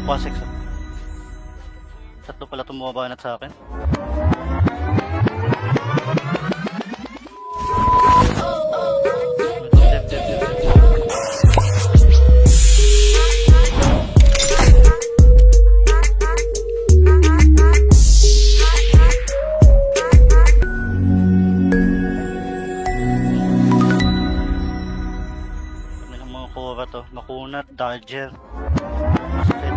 Quasex. Tatlo pala tumumabanat sa akin. Kami ng mga kura to. Makunat, Dodger. Masakit.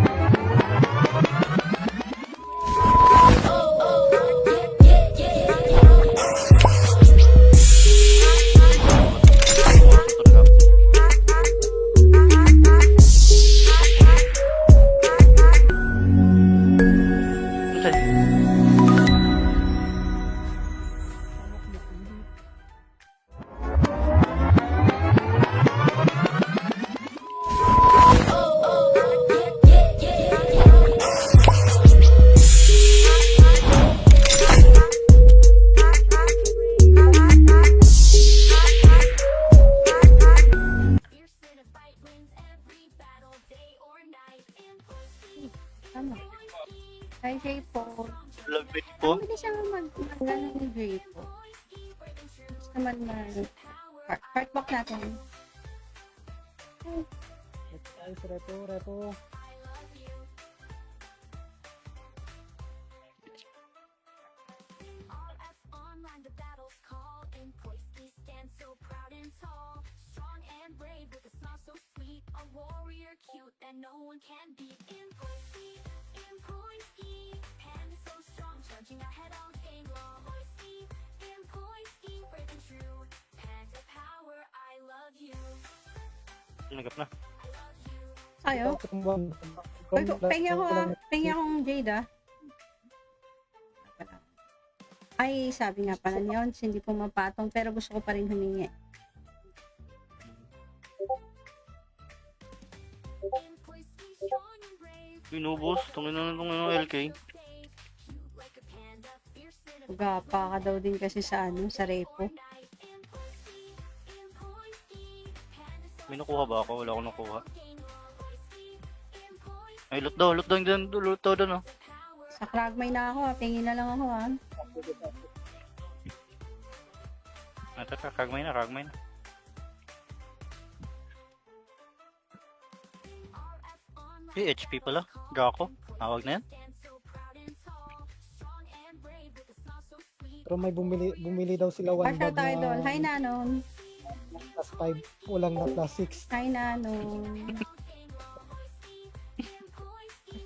Tama. Hi, J-Po. Labit po. Hindi siya mag-ano ni J-Po. Gusto naman heartbox natin. Ay, repo. No one can beat Impoinski, pen is so strong, charging ahead all game long. Impoinski, brave and true, pen to power, I love you. Tinagap na. Ayaw. Pengi akong Jade ah. Ay, sabi nga pala niya, hindi pumapatong pero gusto ko pa rin humingi. Binubos. Tungin na ng LK. Gapa ka daw din kasi sa sa repo. May nakuha ba ako? Wala akong nakuha. Ay, loot daw dyan. Loot daw doon, oh. Sa Kragmay na ako, tingin na lang ako Ito ka, kagmay na. HP pala. Draco. Tawag na yan. Pero may bumili daw sila one Pasha bag tayo na doon. Hi, Nanon. plus 5, kulang na plus 6. Hi, Nanon.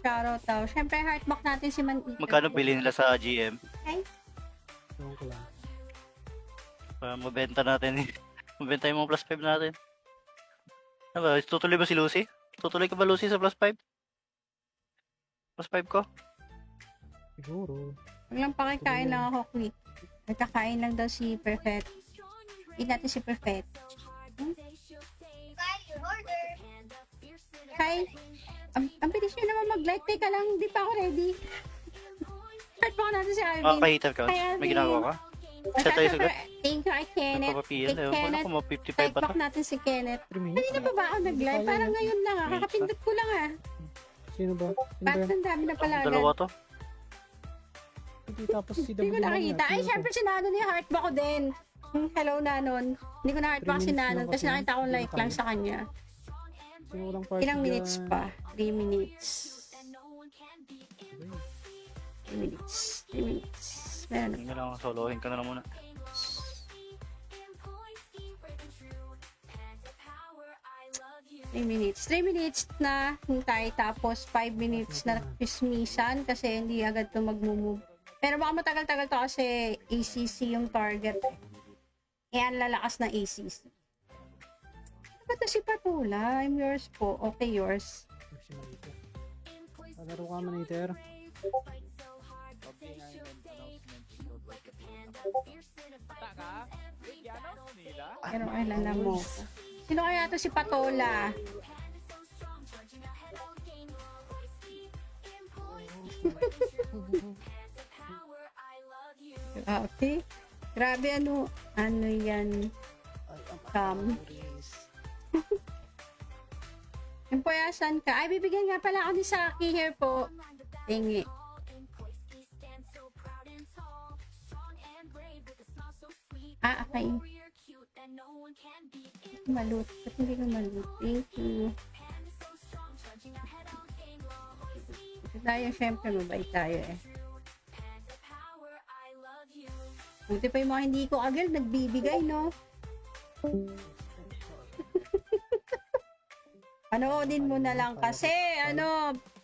Shoutout daw. Siyempre, heartbox natin si Man-Eater. Magkano bili nila sa GM? Hi. Ewan ko lang. Para mabenta natin. Mabenta yung mga plus 5 natin. Ano ba? Tutuloy ba si Lucy? Tutuloy ka ba, Lucy, sa plus 5? Plus 5 ko? Siguro. Huwag lang pakikain lang ako quick. Nagkakain lang daw si Perfect. Eat natin si Perfect. Hi. Ang bilis nyo naman mag-light. Teka lang, hindi pa ako ready. Start pa natin si Alvin. Ka-hater ka. Hi, Alvin. May ginagawa ka? Chat tayo sagad. Thank you, kay Kenneth. Nagpapapiyan. Kay Wala Kenneth. ko mga 55 pa Type to. back natin si Kenneth. 3 minutes. Kanina pa ba ako nag-live? Parang ngayon lang ah. Minutes Kakapindot ko lang ah. Sino ba? Bakit ang dami na pala Dalawa agad? to. Hindi, tapos si Hindi ko David nakita. Ay, syempre si Nanon yung heartback ko din. Hello, Nanon. Hindi ko na heartback 3 si minutes Nanon lang kasi kasi. nakita ko Hindi like na lang kaya. sa kanya. Sino walang party Ilang minutes dyan? pa? 3 minutes. 3 minutes. 3 minutes. Meron na. Hindi na lang. Solohin ka na lang muna. 3 minutes. 3 minutes na hintay tapos 5 minutes na kismisan kasi hindi agad to mag-move. Pero baka matagal-tagal to kasi ACC yung target. Yan lalakas na ACC. Ano ba to si Patula? I'm yours po. Okay, yours. Palaro ka man, Iter. Pero alala mo. Sino kaya to si Patola? Okay. Grabe ano yan. Cam. Yung kuya, saan ka? Ay, bibigyan nga pala ako ni Saki here po. Tingi. Ah, okay. Malut. Ba't hindi ko malut? Thank you. Tayo, syempre, mabait tayo eh. Buti pa yung mga hindi ko agad nagbibigay, no? Panoodin mo na lang kasi,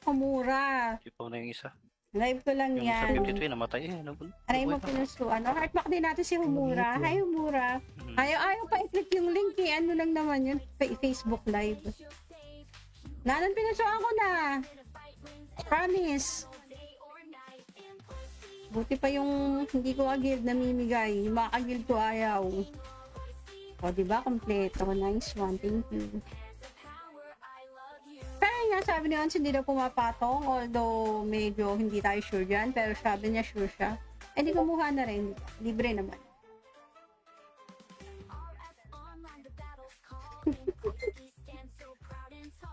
kumura. Tipo na yung isa. Live ko lang Yung isa yan. 52 namatay eh. Aray mo pinusuan. Heartmark din natin si Humura. Hi, Humura. Mhm. Ayaw pa i-click yung link eh. Ano lang naman yun? Facebook Live. Nanan pinusuan ko na. Promise. Buti pa yung hindi ko agad namimigay. Yung mga agad ko ayaw. O, diba? Kompleto. Nice one. Thank you. Pero nga, sabi ni Ons, hindi daw pumapatong. Although, medyo hindi tayo sure dyan. Pero sabi niya, sure siya. Eh, di kumuha na rin. Libre naman.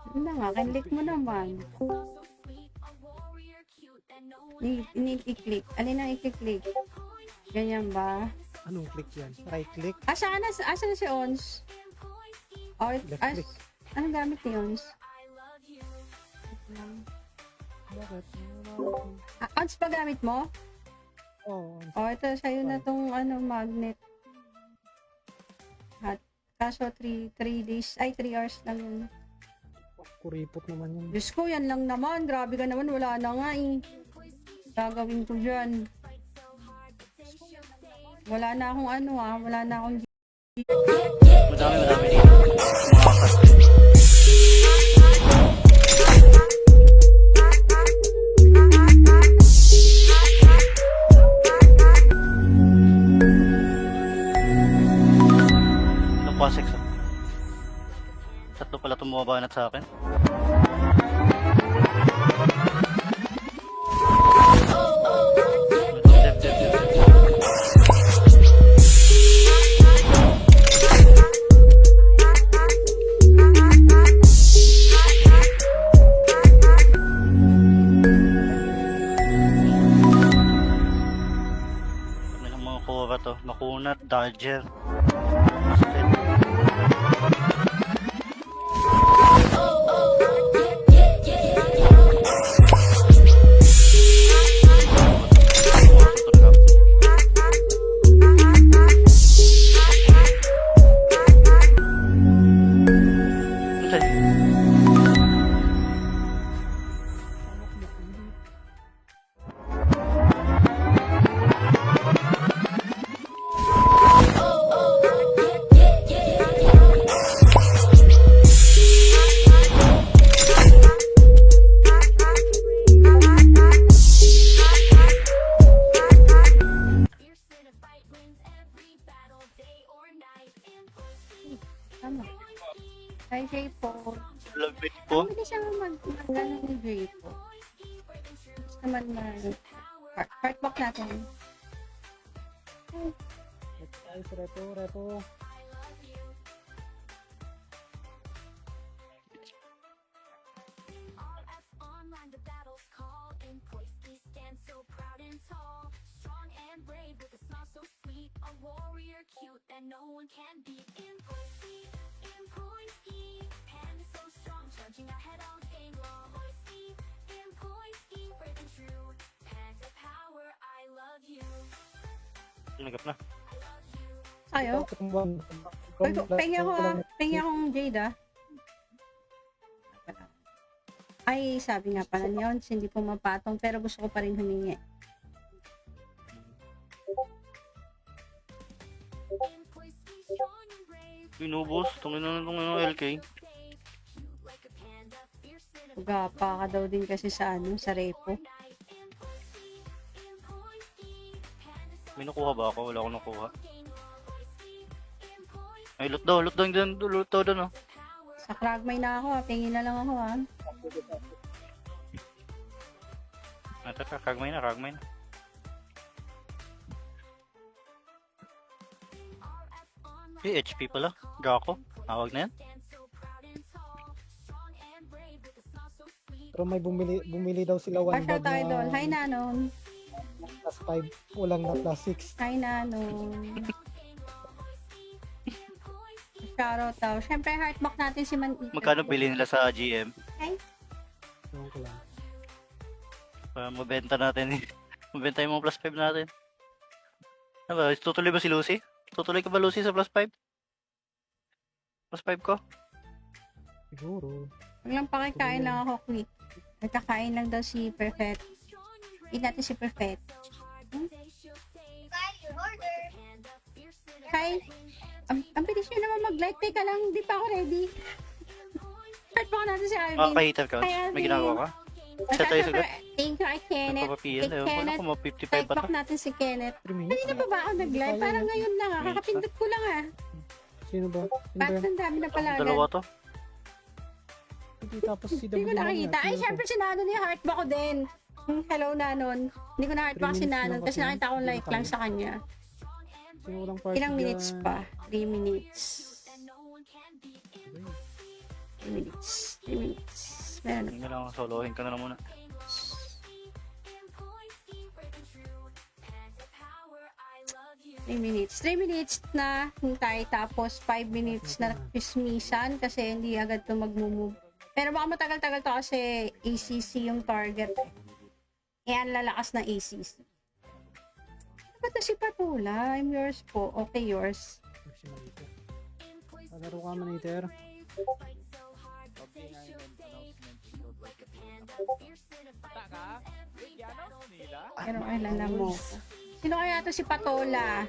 Ano na nga, kinlik mo naman. I-click. Alin ang i-click? Ganyan ba? Anong click yan? Right click? Asan na si Ons? Or, Left click. anong gamit ni Ons? Bakit? Ons pa gamit mo? Oo. O, ito, sa'yo na tong magnet. At, kaso 3 days, 3 hours lang yun. Kuripot naman yun. Diyos ko, yan lang naman. Grabe ka naman, wala na nga eh. Gagawin ko dyan. Wala na akong wala na akong Madami dito. Mga apat. Ano pa, sex? Tatlo pala tumuwabanat sa akin. Dev. Kami ng mga kura to. Makunat, Dodger. Masakit. Tama. Hi, J-Po. Love it po. Hindi siya mag-ano ni J-Po. Gusto naman heartbox natin. Guys, repo. Online, the battle's call. In Koiski, stand so proud and tall. Strong and brave with a smile so sweet. A warrior cute that no one can beat. In Koiski, Panda so strong, charging ahead all game long. In Koiski, brave and true. Panda power, I love you. Tinagap na. Ayo. Pengi akong Jade Ay, sabi nga pala ni Ons, hindi pumapatong pero gusto ko pa rin humingi. Binubos. Tungin na ng LK. Gapa ka daw din kasi sa sa repo. May nakuha ba ako? Wala akong nakuha. Ay, loot daw dyan. Loot daw doon, oh. Sa Kragmay na ako, tingin na lang ako Ito ka, kagmay na. HP pala. Draco. Tawag na yan. Pero may bumili daw sila one Shout bag out idol. na Hi Nanon. plus 5. Walang na plus 6. Hi Nanon. Shoutout daw. Siyempre, heartbox natin si Man Eater. Magkano bili nila sa GM? Ewan ko lang. Para mabenta natin. Mabenta yung mga plus 5 natin. Ano ba? Tutuloy ba si Lucy? Tutuloy ka ba Lucy sa plus 5? Plus 5 ko? Siguro. Huwag lang pakikain lang ako quick. Nagkakain lang daw si Perfect. Eat natin si Perfect. Hi. Ang bilis nyo naman mag-light. Teka lang, hindi pa ako ready. Start pa natin si Alvin. Makaka-hater ka? Hi, Alvin. May ginagawa ka? At Chat tayo syempre, sagad. thank you kay Kenneth. Nagpapapiyan. Kay Ewan ko na Kenneth. kung mga 55 Type ba back to? natin si Kenneth. 3 minutes? Kanina pa ba ako nag-live? Tayo Parang na. ngayon lang ah. Minutes Kakapindot ko lang ah. Sino ba? Sino ba Bakit yan? ang dami na pala Dalawa agad? to? Hindi, tapos si Hindi ko David nakita. Mania. Ay, Sino syempre si Nanon yung heartback ko din. Hello, Nanon. Hindi ko na heartback 3 si minutes Nanon lang kasi kasi. nakita ko Hindi like na lang kaya. sa kanya. Sino walang party Ilang minutes dyan? pa? 3 minutes. 3 minutes. 3 minutes. Meron na. Hindi na lang. Solohin ka na lang muna. 3 minutes. 3 minutes na hintay tapos 5 minutes na pismisan kasi hindi agad to mag-move. Pero baka matagal-tagal to kasi ACC yung target. Eh, ang lalakas na ACC. Ano ba to si Patula? I'm yours po. Okay, yours. Palaro ka maniter. Pero alala mo. Sino kaya to si Patola?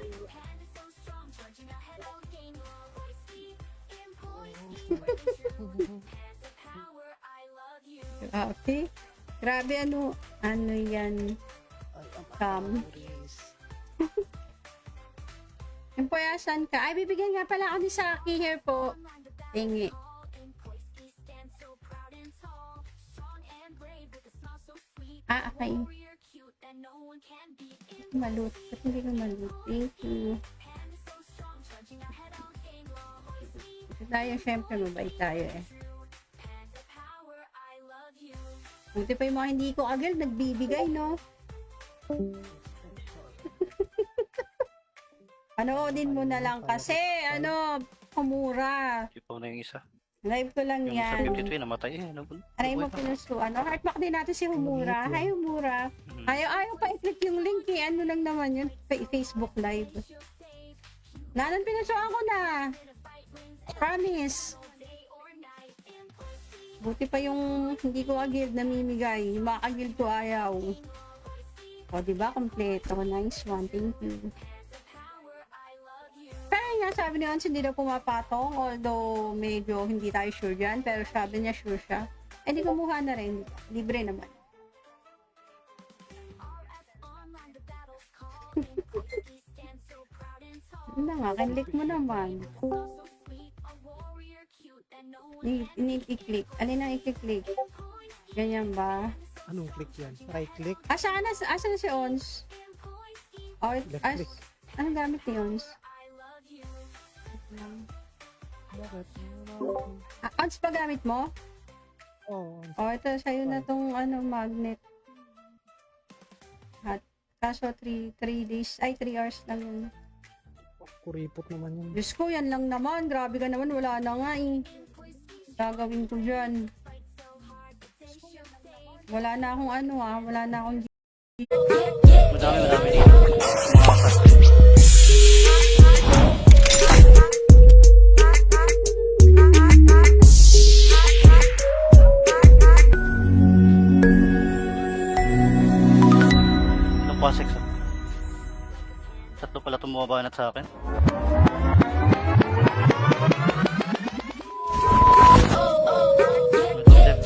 Okay. Grabe ano yan. Yung puyasan ka. Ay, bibigyan nga pala ako ni Saki here po. Tingi. Okay. Malut. Ba't hindi ko malut? Thank you. Tayo, syempre, mabait tayo eh. Buti pa yung mga hindi ko agad nagbibigay, no? Panoodin mo na lang kasi, kumura. Ipaw na yung isa. Live ko lang Yung isa yan. 52 namatay eh. Aray mo pinusuan. Heartback din natin si Humura. Hi, Humura. Mhm. Ayaw pa i-click yung link eh. Ano lang naman yun? Facebook Live. Nanan pinusuan ko na. Promise. Buti pa yung hindi ko agad namimigay. Yung mga agad ko ayaw. O, diba? Kompleto. Nice one. Thank you. Pero nga, sabi ni Ons, hindi daw pumapatong. Although, medyo hindi tayo sure dyan. Pero sabi niya, sure siya. Eh, di kumuha na rin. Libre naman. Ano na nga, kinlik mo naman. I-click. Alin ang i-click? Ganyan ba? Anong click yan? Right click? Asan na si Ons? Oh, Left click. anong gamit ni Ons? Bakit? Ons pa gamit mo? Oo. Oh, ito sa'yo na tong magnet. At kaso 3 days, 3 hours lang yun. Kuripot naman yun. Diyos ko, yan lang naman. Grabe ka naman, wala na nga eh. Gagawin ko dyan. Wala na akong wala na akong Madami dito. Mga plus 5. Ano pa, sex? Tatlo pala tumuwabanat sa akin. Dev.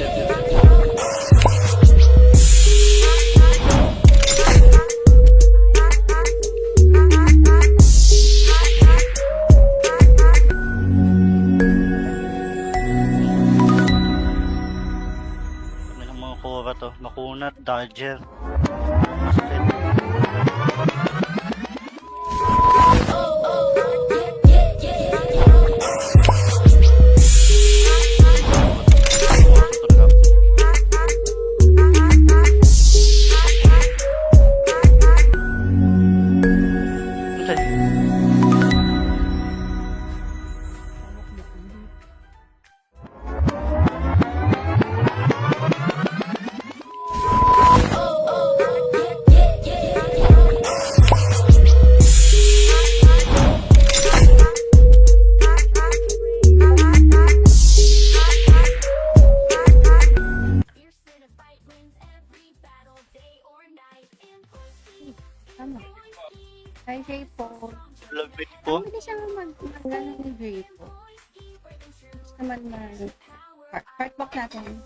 May lang mga kura to. Makunat, Dodger. Masakit. Tama. Hi, J-Po. Love it po. Ang bilis siya mag-ano ni J-Po. Gusto naman heartbox natin.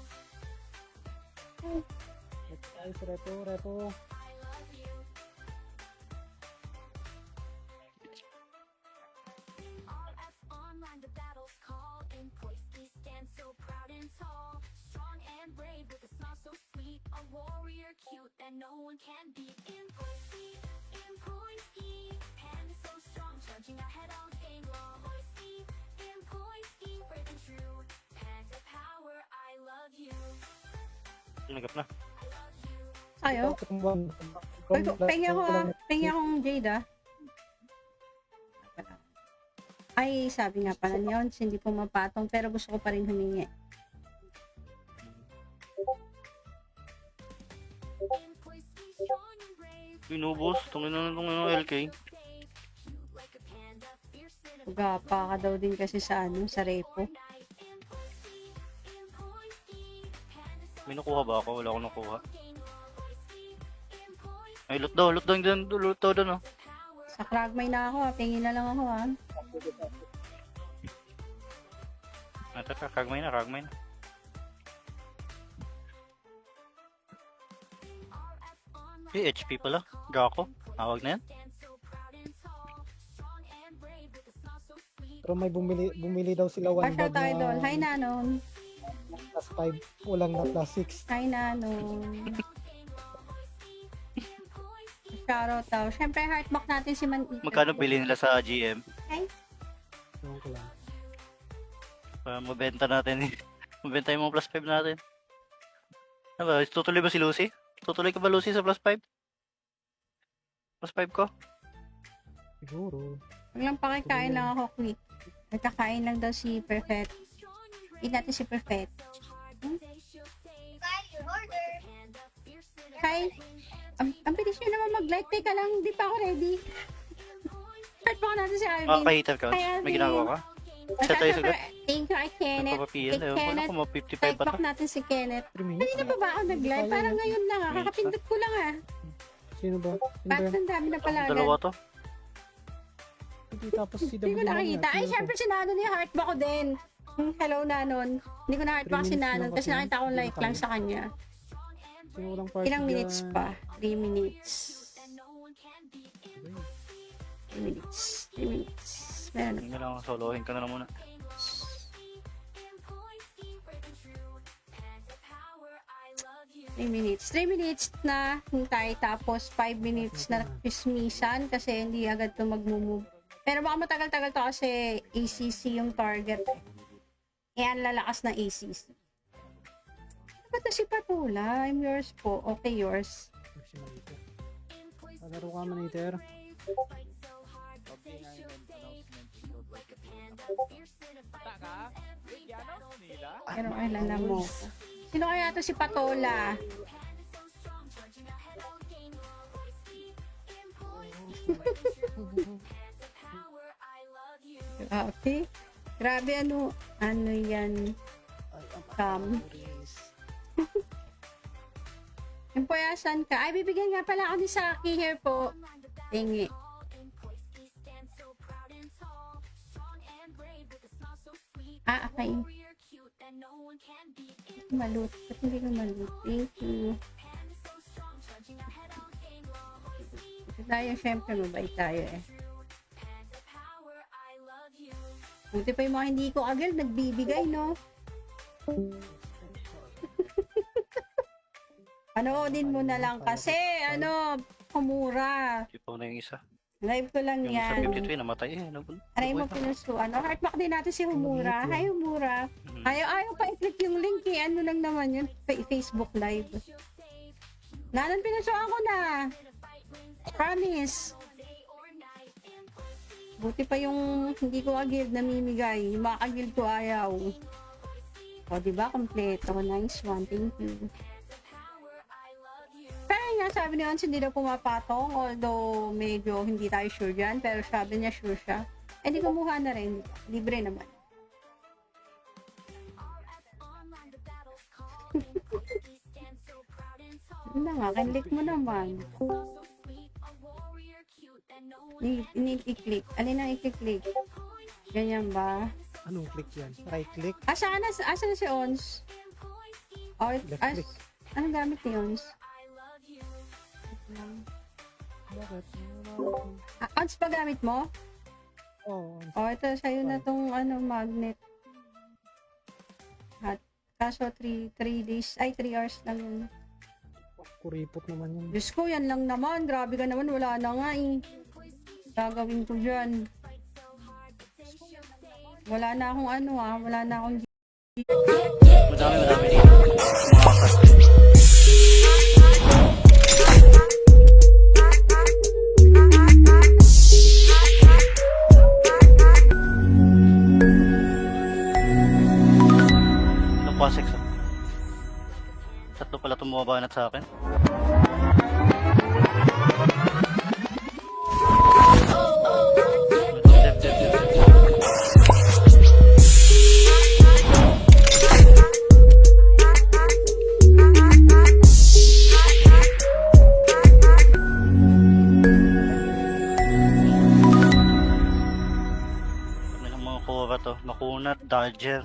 Guys, repo. All F's online, the battle's call. In place, we stand so proud and tall. Strong and brave with a smile so sweet. A warrior cute that no one can beat. In Poisky, pen is so strong, charging ahead all game long. In Poisky, brave and true. Pens of power, I love you. Tinagap na. Ayo. Pengi akong Jade ah. Ay, sabi nga pala ni Ons, hindi pumapatong pero gusto ko pa rin humingi. In Poisky, strong and brave. Binubos. Tungin na ng LK. Cute like a panda, fierce in a Gapa ka daw din kasi sa sa repo. May nakuha ba ako? Wala akong nakuha. Ay, loot daw dyan. Loot daw doon, oh. Sa Kragmay na ako ah, pengi na lang ako ah. Kagmay na. HP pala. Draco. Tawag na yan. Pero may bumili daw sila one Pasha bag tayo na doon. Hi Nanon. plus 5, walang na plus 6. Hi Nanon. Shoutout daw. Siyempre heartbox natin si Man Eater. Magkano bili nila sa GM? Ewan ko lang. Para mabenta natin. Mabenta yung mga plus 5 natin. Ano ba? Tutuloy ba si Lucy? Tutuloy ka ba, Lucy, sa plus 5? Plus 5 ko? Siguro. Huwag lang pakikain lang ako quick. Nagkakain lang daw si Perfect. Eat natin si Perfect. Hi. Ang bilis nyo naman mag-light. Teka lang, hindi pa ako ready. Start pa natin si Alvin. Ka-hater ka. Hi, Alvin. May ginagawa ka? Chat tayo sagad. Thank you, kay Kenneth. Nagpapapiyan. Kay Wala Kenneth. ko, mga 55 pa Type to. back natin si Kenneth. 3 minutes. Kanina pa ba ako nag-live? Parang ngayon lang ah. Minutes Kakapindot ko lang ah. Sino ba? Bakit ang dami na pala agad? Dalawa to. Hindi, tapos si Hindi ko nakita. Ay, syempre si Nanon yung heartback ko din. Hello, Nanon. Hindi ko na-heartback 3 si minutes Nanon lang kasi kasi. nakita ko Hindi like na lang kaya. sa kanya. Sino walang party Ilang minutes dyan? pa? 3 minutes. 3 minutes. 3 minutes. Meron na. Hindi na lang. Solohin ka na lang muna. Three minutes na hintay tapos 5 minutes na pismisan kasi hindi agad to mag-move. Pero baka matagal-tagal to kasi ACC yung target. Eh, ang lalakas ng ACC. Ano ba to si Patula? I'm yours po. Okay, yours. Palaro ka man, Iter. Pero alala mo. Sino kaya to si Patola? Okay. Grabe ano yan. Yung puyasan ka. Ay, bibigyan nga pala ako ni Saki here po. Tingi. Okay. Malut. Ba't hindi ko malut? Thank you. Tayo, syempre, mabait tayo eh. Buti pa yung mga hindi ko agad nagbibigay, no? Panoodin mo na lang kasi, kumura. Ipaw na yung isa. Live ko lang Yung isa yan. 53 namatay eh. Aray mo pinusuan. Heartback din natin si Humura. Hi, Humura. Mhm. Ayaw pa i-click yung link eh. Ano lang naman yun? Facebook Live. Nanan pinusuan ko na. Promise. Buti pa yung hindi ko agad namimigay. Yung mga agad ko ayaw. O, diba? Kompleto. Nice one. Thank you. Pero nga, sabi ni Ons, hindi daw pumapatong. Although, medyo hindi tayo sure dyan. Pero sabi niya, sure siya. Eh, di kumuha na rin. Libre naman. Ano nga, kinlik mo naman. I-click. Alin ang i-click? Ganyan ba? Anong click yan? Right click? Asan na si Ons? Oh, Left click. anong gamit ni Ons? Bakit? Ons ba gamit mo? Oo. Oh, ito sa'yo na tong magnet. At kaso 3 hours lang yun. Kuripot naman yun. Diyos ko, yan lang naman. Grabe ka naman. Wala na nga eh. Gagawin ko dyan. Wala na akong wala na akong Madami dito. Mga plastic. Ano pa, sex? Tatlo pala tumuwabanat sa akin. Dep. Kami ng mga kura to. Makunat, dodger.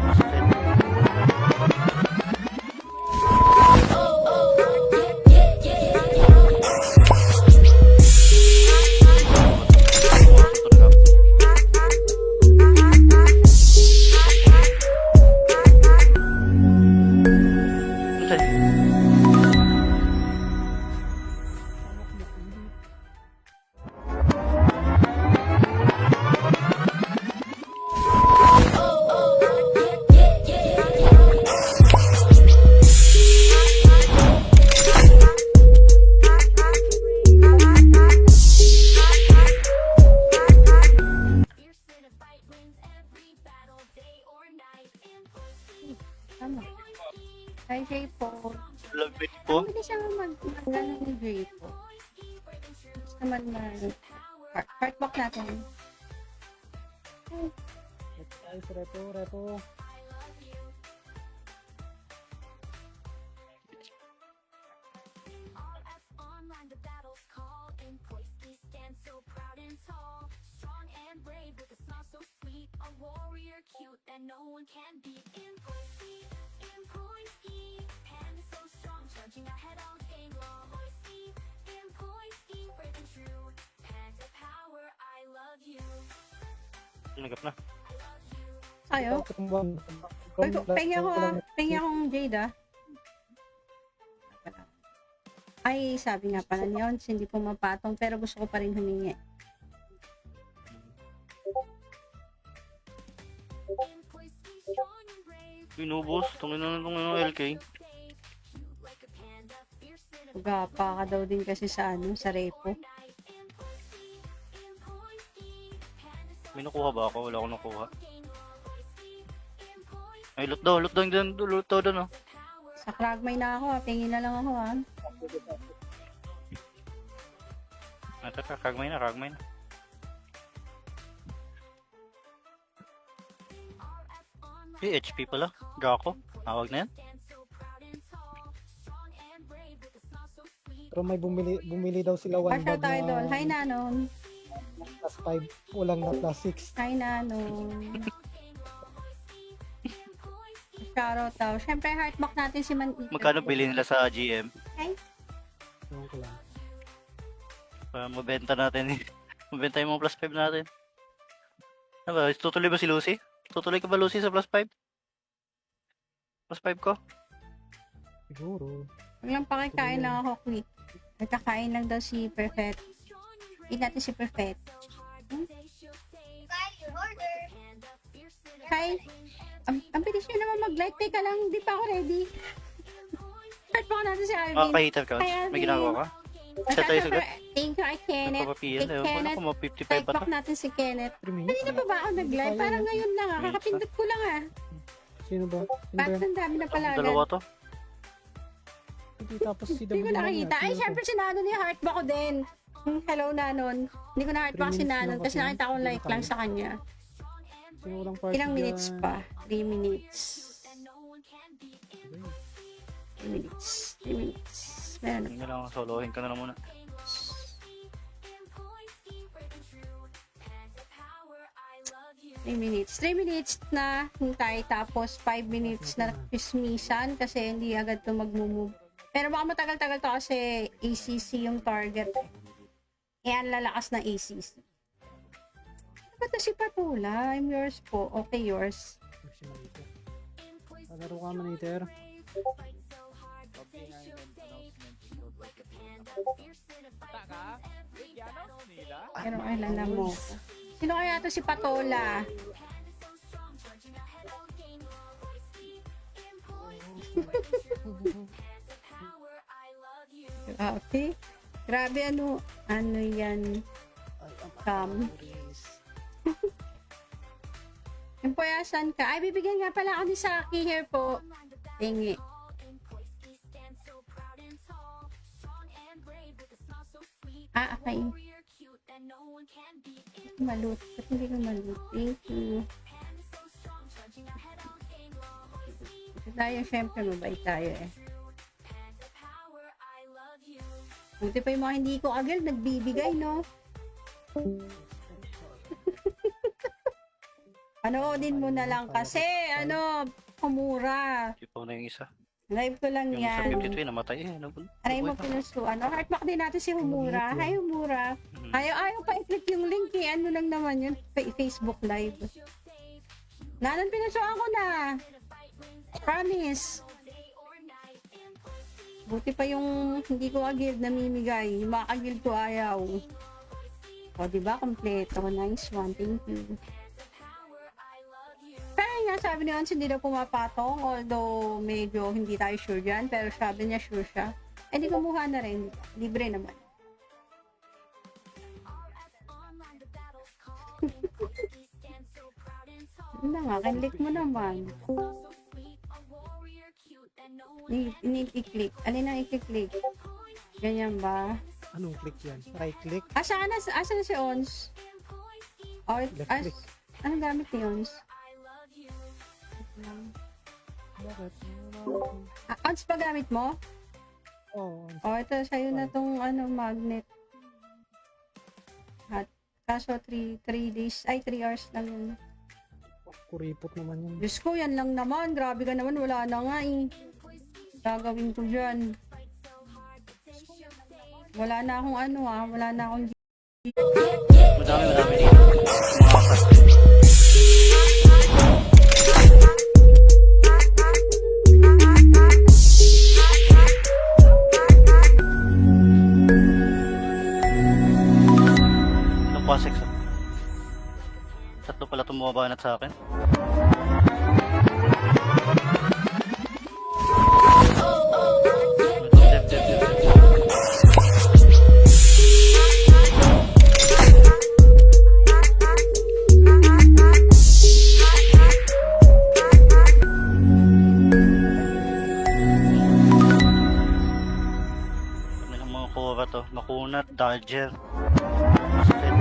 Masakit. Fierce in a fight, wins every battle, day or night. tama. Hi, J-Po. Love it po. Hindi siya mag-ano ni J-Po. Gusto naman heartbox natin. Guys, repo. All F's online, the battle's call. In place, we stand so proud and tall. Strong and brave, with a smile so sweet. A warrior cute that no one can beat. In Pointy, hand is so strong, charging ahead all game long. In Pointy, brave and true. Panda power, I love you. Tinagap na. Ayo. Pengi akong Jade Ay, sabi nga pala ni Ons, hindi pumapatong pero gusto ko pa rin humingi. In place, we strong and brave. Binubos. Tungin na ng LK. Cute like a panda, fierce in a Gapa ka daw din kasi sa sa repo. May nakuha ba ako? Wala akong nakuha. Ay, loot daw dyan. Loot daw doon, oh. Sa Kragmay na ako pingin na lang ako Ito ka, kagmay na. HP pala. Draco. Tawag na yan. Pero may bumili daw sila one Pasya bag tayo na doon. Hi, Nanon. plus 5. Walang na plus 6. Hi, Nanon. Shoutout daw. Siyempre, heartbox natin si Magkano bili nila sa GM? Ewan ko lang. Para mabenta natin. Mabenta yung mga plus 5 natin. Ano ba? Tutuloy ba si Lucy? Tutuloy ka ba, Lucy, sa plus 5? Plus 5 ko? Siguro. Huwag lang pakikain lang ako quick. Nagkakain lang daw si Perfect. Eat natin si Perfect. Hi. Ang bilis nyo naman mag-light. Teka lang, hindi pa ako ready. Start pa natin si Alvin. Maka-hater ka? Hi, Alvin. May ginagawa ka? Chat tayo sagad? Thank you, kay Kenneth. Nagpapapiyan. Kay Wala Kenneth. ko, mga 55 Type pa back to. natin si Kenneth. 3 minutes. Kanina pa ba ako nag-live? Sayang. Parang ngayon lang Minutes Kakapindot ko lang Sino ba? Bakit ang dami na pala Dalawa agad? to. Hindi, tapos si Hindi ko nakikita. Ay, syempre si Nanon yung heartback ko din. Hello, Nanon. Hindi ko na heartback 3 si minutes Nanon lang kasi kasi. nakita ko Hindi like ko lang kaya. sa kanya. Sino walang party Ilang minutes dyan? pa? 3 minutes. 3 minutes. 3 minutes. Meron na. Hindi na lang, solohin ka na lang muna. 3 minutes. 3 minutes na hintay tapos 5 minutes na pismisan kasi hindi agad to mag-move. Pero baka matagal-tagal to kasi ACC yung target. Eh, ang lalakas ng ACC. Ano ba to si Patula? I'm yours po. Okay, yours. Maximalator. Palaro ka maniter. Pero alala mo. Sino kaya to si Patola? Okay. Grabe ano yan. Empoyasan ka. Ay, bibigyan nga pala ako ni Saki here po. Tingi. Ah, okay. Malut. Ba't hindi ko malut? Thank you. Tayo, syempre, mabait tayo eh. Buti pa yung mga hindi ko agad nagbibigay, no? Panoodin mo na lang kasi, kumura. Ipaw na yung isa. Live ko lang Yung isa yan. 53 namatay eh. Aray mo pinusuan. Heartmark din natin si Humura. Hi, Humura. Mhm. Ayaw pa i-click yung link eh. Ano lang naman yun? Facebook Live. Nanan pinusuan ko na. Promise. Buti pa yung hindi ko agad namimigay. Yung mga agad ko ayaw. O, diba? Kompleto. Nice one. Thank you. Pero nga, sabi ni Ons, hindi daw pumapatong. Although, medyo hindi tayo sure dyan. Pero sabi niya, sure siya. Eh, di kumuha na rin. Libre naman. Ano na nga, kinlik mo naman. I-click. Alin ang i-click? Ganyan ba? Anong click yan? Right click? Asan na si Ons? Oh, Left click. anong gamit ni Ons? Bakit? Ons pa gamit mo? Oo. Oh, ito sa'yo na tong magnet. At kaso 3 days, 3 hours lang yun. Kuripot naman yun. Diyos ko, yan lang naman. Grabe ka naman, wala na nga eh. Gagawin ko dyan. Wala na akong wala na akong Madami dito. Mga plastic. Ano pa, sex? Tatlo pala tumuwabanat sa akin. Dev. Kami ng mga kura to. Makunat, dodger. Masakit.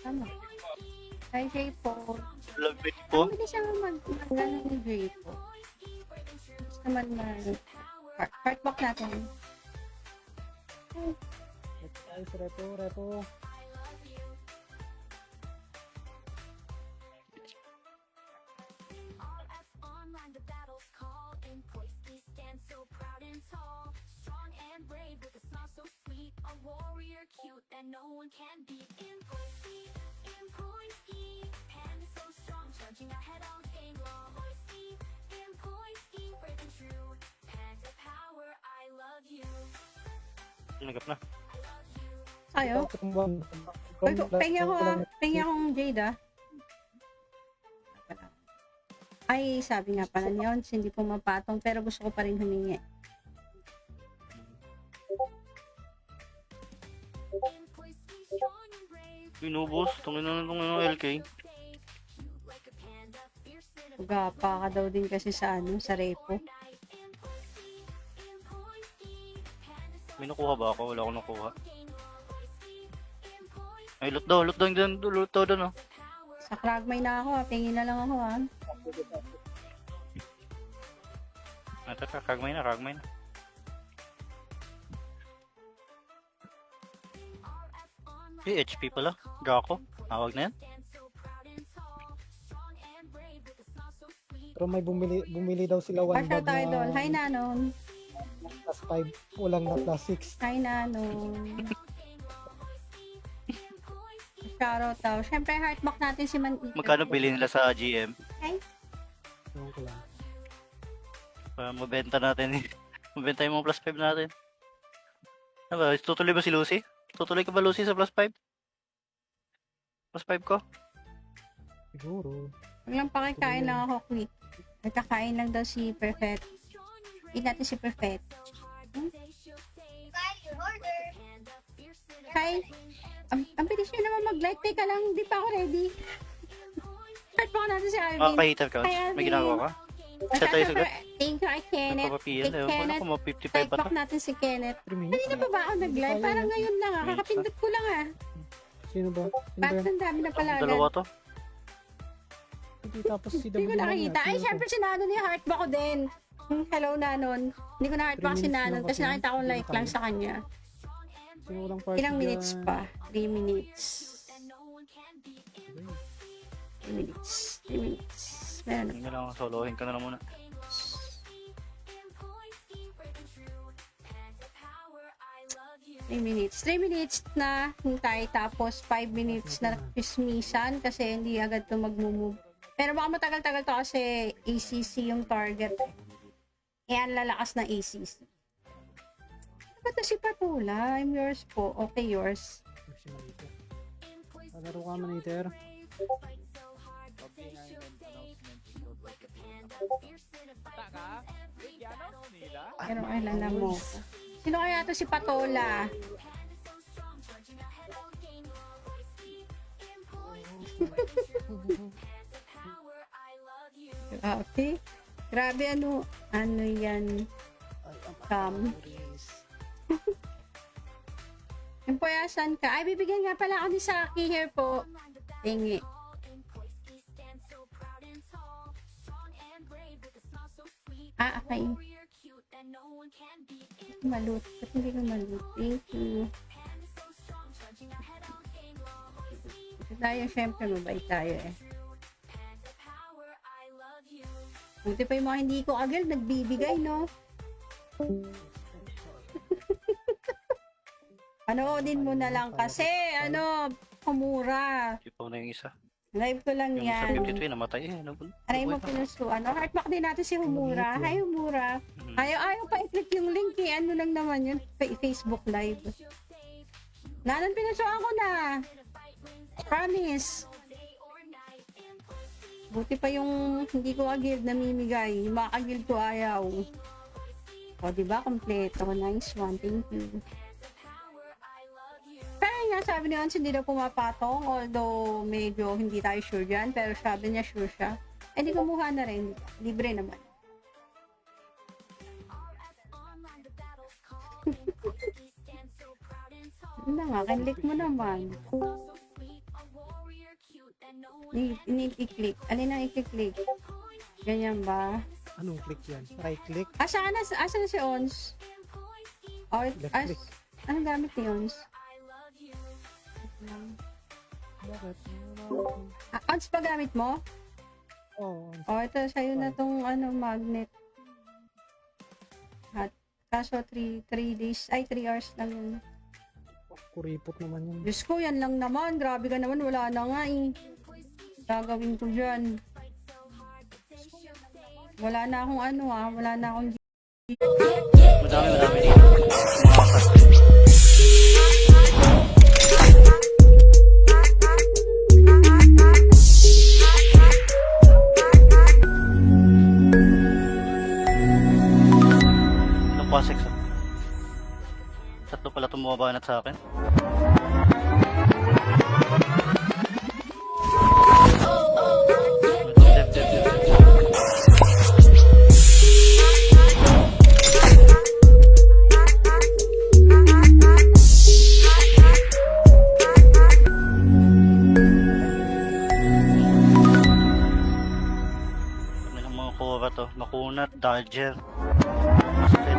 Tama. Hi, J-Po. Love it po. Hindi siya mag-ano ni J-Po. Gusto naman heartbox natin. Guys, repo. Online, the battle's call. In place, we stand so proud and tall. Strong and brave with a smile so sweet. A warrior cute that no one can beat. In Poinski, Panda so strong, charging ahead all game long. In Poinski, brave and true. Panda power, I love you. Tinagap na. Ayo. Pengi akong Jade ah. Ay, sabi nga pala ni Ons, hindi pumapatong pero gusto ko pa rin humingi. Binubos. Tungin na ng LK. Gapa ka daw din kasi sa sa repo. May nakuha ba ako? Wala akong nakuha. Ay, loot daw dyan. Loot daw doon, oh. Sa Kragmay na ako, tingin na lang ako Ito, kagmay na. HP pala. Draco. Tawag na yan. Pero may bumili daw sila one Pasya bag tayo na doon. Hi, Nanon. plus 5. Walang na plus 6. Hi, Nanon. Shoutout daw. Siyempre, heartback natin si Man-Eater. Magkano bili nila sa GM? Ewan ko lang. Para mabenta natin. Mabenta yung mga plus 5 natin. Ano ba? Tutuloy ba si Lucy? Tutuloy ka ba, Lucy, sa plus 5? Plus 5 ko? Siguro. Huwag lang pakikain lang ako quick. Nagkakain lang daw si Perfect. Eat natin si Perfect. Hi. Ang bilis nyo naman mag-light. Teka lang, hindi pa ako ready. Start pa ko natin si Alvin. Ka-hater ka. Hi, Alvin. May ginagawa ka? Chat tayo sagad. Thank you kay Kenneth. Nagpapapiyan. Kay Wala Kenneth. ko, mga 55 Type pa back to. natin si Kenneth. 3 minutes. Kanina pa ba ako nag-live? Parang ngayon lang Minutes Kakapindot ko lang Sino ba? Bakit ang dami na pala Dalawa to. Hindi, tapos si Hindi ko nakita. Ay, syempre si Nanon yung heartback ko din. Hello, Nanon. Hindi ko na-heartback 3 si minutes Nanon lang kasi kasi. nakita ko Hindi like na lang kaya. sa kanya. Sino walang party Ilang minutes dyan? pa? 3 minutes. 3 minutes. 3 minutes. Meron na. Hindi na lang. Solohin ka na lang muna. 3 minutes. 3 minutes na hintay tapos 5 minutes na kismisan kasi hindi agad to mag-move. Pero baka matagal-tagal to kasi ACC yung target. Eh, ang lalakas na ACC. Ano ba to si Patula? I'm yours po. Okay, yours. Palaro ka maniter. Pero alala mo. Sino kaya to si Patola? Okay. Grabe ano yan. Yung poyasan ka. Ay, bibigyan nga pala ako ni Saki here po. Tingi. Okay. Malut. Ba't hindi ko malut? Thank you. Tayo, syempre, mabait tayo eh. Buti pa yung mga hindi ko agad nagbibigay, no? Panoodin mo na lang kasi, kumura. Ipaw na yung isa. Live ko lang Yung isa yan. 52 namatay eh. Aray mo pinusuan. Heartback din natin si Humura. Hi, Humura. Mhm. Ayaw pa i-click yung link eh. Ano lang naman yun? Facebook Live. Nanan pinusuan ko na. Promise. Buti pa yung hindi ko agad namimigay. Yung mga agad ko ayaw. O, diba? Kompleto. Nice one. Thank you. Pero nga, sabi ni Ons, hindi daw pumapatong. Although, medyo hindi tayo sure dyan. Pero sabi niya, sure siya. Eh, di kumuha na rin. Libre naman. Ano na nga, kinlik mo naman. I-click. Alin ang i-click? Ganyan ba? Anong click yan? Right click? Asan na si Ons? Or, Left click. anong gamit ni Ons? Bakit? Ons pa gamit mo? Oo. O, ito sa'yo na tong magnet. At, kaso 3 days, 3 hours lang yun. Kuripot naman yun. Diyos ko, yan lang naman. Grabe ka naman, wala na nga eh. Gagawin ko dyan. Wala na akong wala na akong Madami dito. Tatlo pala tumumabanat sa akin. Dep, dep, dep, dep. Kami ng mga kura to. Makunat, dodger. Masakit.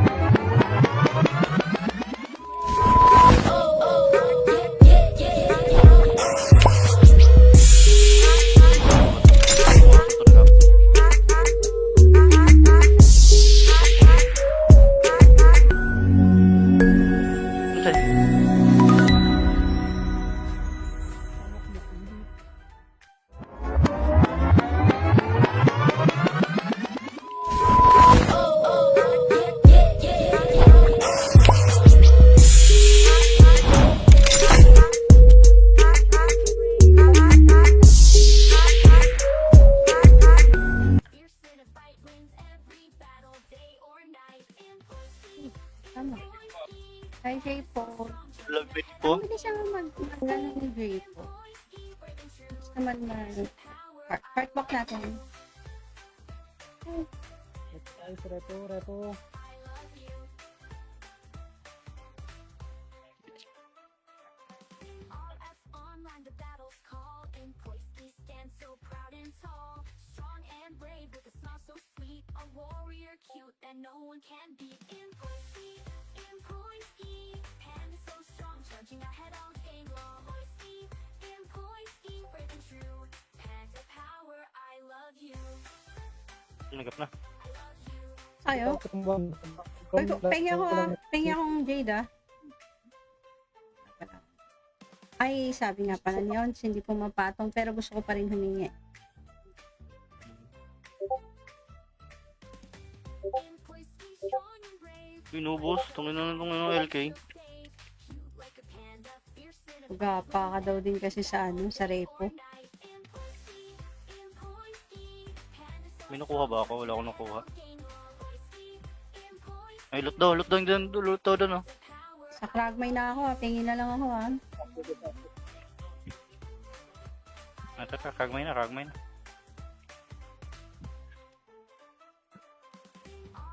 Fierce in a fight, wins every battle, day or night. Tama. Hi, J-Po. Love it po. Hindi siya mag-ano ni J-Po. Gusto naman heartbox natin. Guys, repo. All F's online, the battle's call. In place, we stand so proud and tall. Strong and brave, with a smile so sweet. A warrior cute that no one can beat. In Poisky, pen is so strong, charging ahead all game long. In Poisky, brave and true. Pen to power, I love you. Tinagap na. Ayo. Pengi akong Jade ah. Ay, sabi nga pala niyon, hindi pumapatong pero gusto ko pa rin humingi. In Poisky, strong and brave. Binubos. Tungin na ng LK. Like a panda, fierce in a Gapa ka daw din kasi sa sa repo. night. In Poisky, pen is so May nakuha ba ako? Wala akong nakuha. game long. In Poisky, Ay, loot daw dyan. Loot daw doon, oh. Sa Kragmay na ako ah, pengi na lang ako ah. Ito, kagmay na. all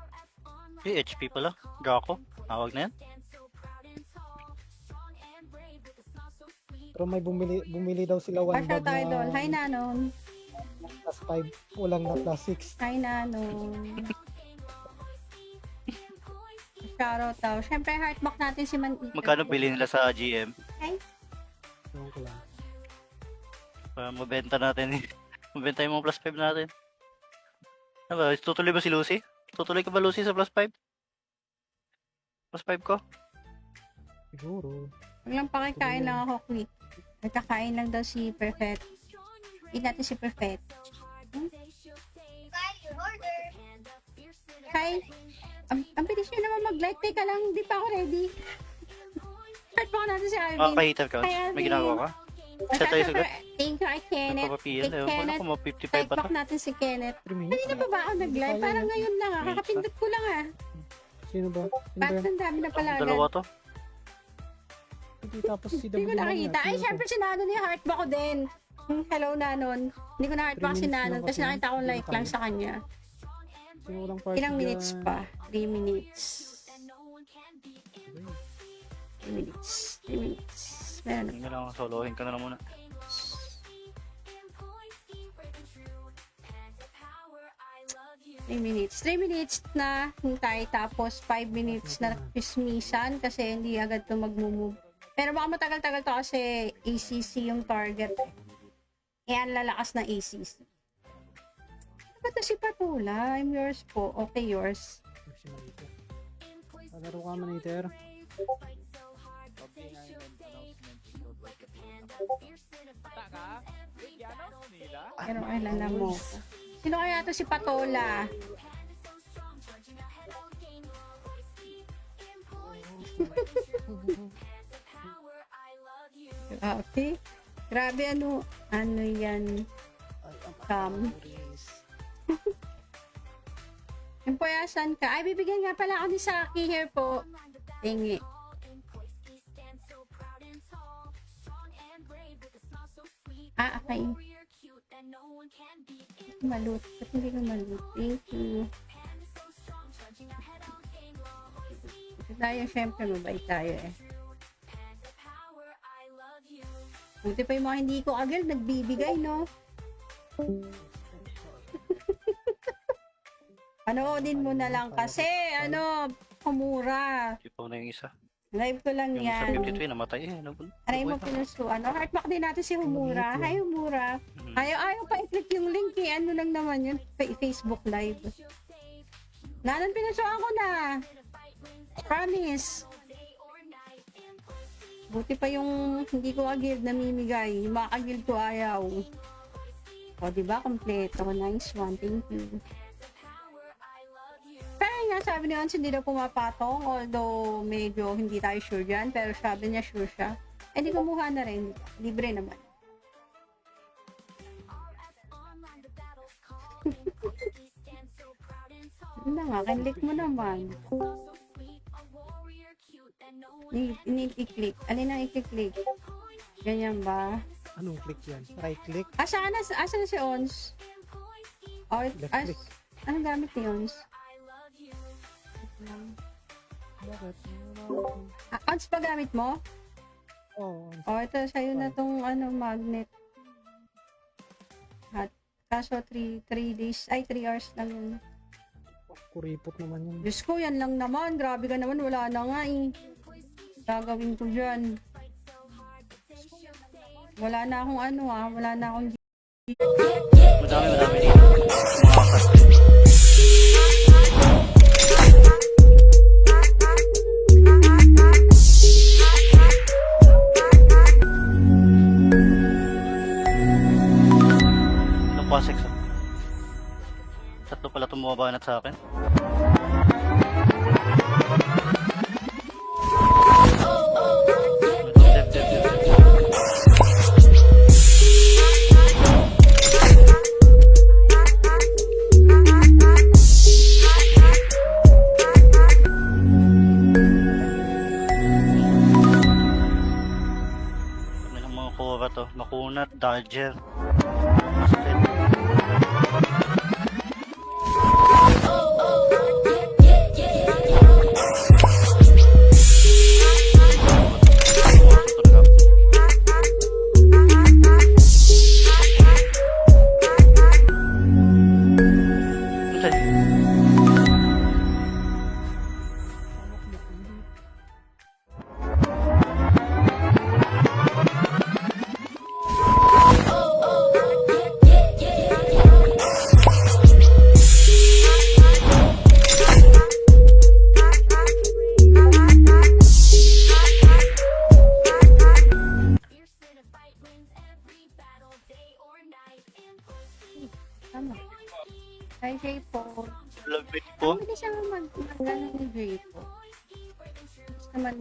F's online. Eh, HP pala. Draco. Tawag na yan. Stand so proud and tall. Strong and brave, with a smile so sweet. Pero may bumili daw sila one Pasha bag tayo na doon. Hi Nanon. plus 5. Walang na plus 6. Hi Nanon. Shoutout daw. Siyempre heartbox natin si Man Eater. Magkano bili nila sa GM? Ewan ko lang. Para mabenta natin. Mabenta yung mga plus 5 natin. Ano ba? Tutuloy ba si Lucy? Tutuloy ka ba, Lucy, sa plus 5? Plus 5 ko? Siguro. Huwag lang pakikain lang ako quick. Nagkakain lang daw si Perfect. Eat natin si Perfect. Hi. Ang bilis nyo naman mag-light. Teka lang, hindi pa ako ready. Start pa natin si Alvin. Maka-hater ka? Hi, Alvin. May ginagawa ka? At Chat tayo syempre, sagad. thank you kay Kenneth. Nagpapapiyan. Kay Ewan ko na Kenneth. kung mga 55 pa Type to. back natin si Kenneth. 3 minutes. Kanina pa ba ako nag-live? Parang ngayon lang ah. Minutes Kakapindot ko lang ah. Sino ba? Bakit ang dami na pala Dalawa agad? to. Hindi, tapos si Hindi ko David nakita. lang Ay, yan. syempre si Nanon yung heartback ko din. Hello, Nanon. Hindi ko na heartback 3 si minutes Nanon lang kasi kasi. nakita ko Hindi like na lang kaya. sa kanya. Sino walang party Ilang minutes dyan? pa? 3 minutes. 3 minutes. 3 minutes. Meron na. Hindi na lang. Solohin ka na lang muna. Three minutes. 3 minutes na hintay tapos 5 minutes na pismisan kasi hindi agad to mag-move. Pero baka matagal-tagal to kasi ACC yung target. Eh, ang lalakas ng ACC. Ano ba to si Patula? I'm yours po. Okay, yours. Si Maniter. Palaro ka, Maniter. Pero alala mo. Sino kaya to si Patola? Okay. Grabe ano yan. Cam. Yung puyasan ka. Ay, bibigyan nga pala ako ni Saki here po. Tingi. Okay. Malut. Ba't hindi ko malut? Thank you. Tayo, syempre, mabait tayo eh. Buti pa yung mga hindi ko agad nagbibigay, no? Panoodin mo na lang kasi, kumura. Tipo na yung isa. Live ko lang Yung isa yan. 52 namatay eh. Aray mo pinusuan. Heartmark din natin si Humura. Hi, Humura. Mhm. Ayaw pa i-click yung link eh. Ano lang naman yun? Facebook Live. Nanan pinusuan ko na. Promise. Buti pa yung hindi ko agad namimigay. Yung mga agad ko ayaw. O, diba? Kompleto. Nice one. Thank you. Pero nga, sabi ni Ons, hindi daw pumapatong. Although, medyo hindi tayo sure dyan. Pero sabi niya, sure siya. Eh, di kumuha na rin. Libre naman. Ano na nga, kinlik mo naman. I-click. Alin ang i-click? Ganyan ba? Anong click yan? Right click? Asan na si Ons? Oh, Left click. anong gamit ni Ons? Bakit? Ons pa gamit mo? Oo. Oh, ito sa'yo na tong magnet. At kaso 3 hours lang yun. Kuripot naman yun. Diyos ko, yan lang naman. Grabe ka naman. Wala na nga eh. Gagawin ko dyan. Wala na akong wala na akong Madami dito. Mga plastic. Ano pa, sex? Tatlo pala tumuwabanat sa akin. Dev. Kami ng mga kura to. Makunat, dodger. Masakit. Tama. Hi, J-Po. Love it po. Hindi siya mag-ano ni J-Po. Gusto naman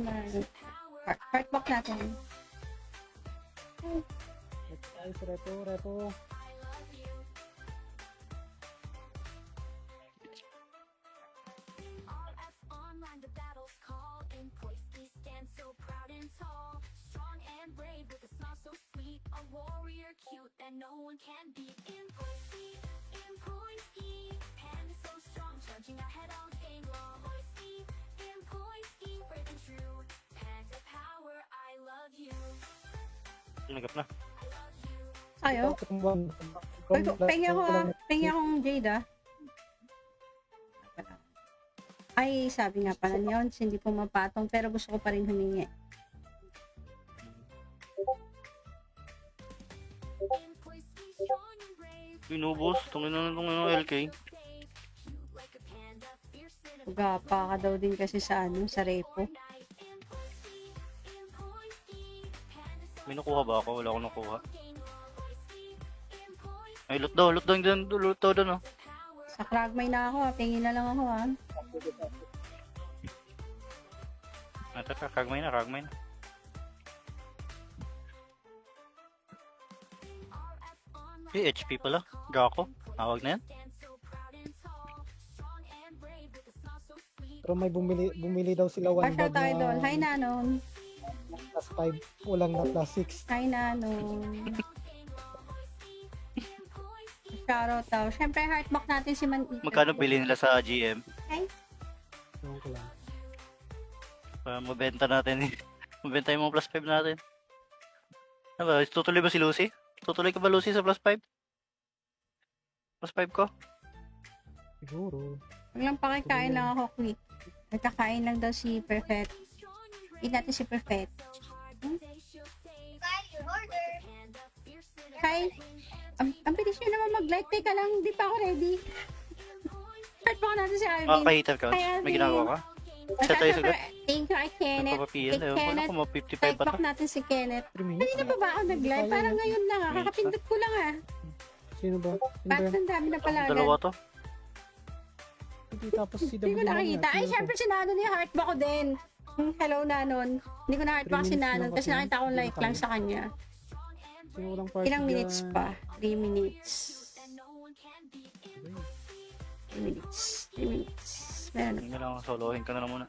heartbox natin. Guys, repo. Online, the battle's call. In place, we stand so proud and tall. Strong and brave with a smile so sweet. A warrior cute that no one can beat. In Poinski, pen so strong, judging ahead all game long. In Poinski, brave and true. Pen to power, I love you. Tinagap na. Ayo. Pengi akong Jade Ay, sabi nga pala ni Ons, hindi pumapatong pero gusto ko pa rin humingi. Binubos. Tungin na ng LK. Gapa ka daw din kasi sa sa repo. May nakuha ba ako? Wala akong nakuha. Ay, loot daw dyan. Loot daw doon, oh. Sa Kragmay na ako, tingin na lang ako Ito ka, kagmay na. HP pala. Draco. Tawag na yan. Pero may bumili daw sila one Pasya bag tayo na doon. Hi, Nanon. plus 5. Kulang na plus 6. Hi, Nanon. Shoutout daw. Siyempre, heartback natin si Man Eater. Magkano bili nila sa GM? Ewan ko lang. Para mabenta natin eh. Mabenta yung mga plus 5 natin. Ano ba? Tutuloy ba si Lucy? Tutuloy ka ba Lucy sa plus 5? Plus 5 ko? Siguro. Huwag lang pakikain lang ako quick. Nagkakain lang daw si Perfect. Eat natin si Perfect. Hi. Ang bilis nyo naman mag-light. Teka lang, hindi pa ako ready. Start pa natin si Alvin. Makaka-hater ka? Hi, Alvin. May ginagawa ka? At Chat tayo syempre, sagad? thank you kay Kenneth. Nagpapapiyan eh. Wala Kenneth, ko mga 55 type pa to. back natin si Kenneth. 3 minutes. Kanina pa ba ako nag-live? Hindi Parang tayo- ngayon lang ah. Minutes Kakapindot ko lang ah. Sino ba? Sino ba Bakit yan? ang dami na pala agad? Dalawa to? Hindi, tapos si Hindi ko naman nakita. yan. Ay, Sino syempre si Nanon yung heartback ko din. Hello, Nanon. Hindi ko na-heartback 3 si minutes Nanon lang kasi kasi, nakita ko hindi like na lang kaya. sa kanya. to? Sino walang party Ilang minutes dyan? pa? 3 minutes. 3 minutes. 3 minutes. Meron na. Hindi na lang, solohin ka na lang muna.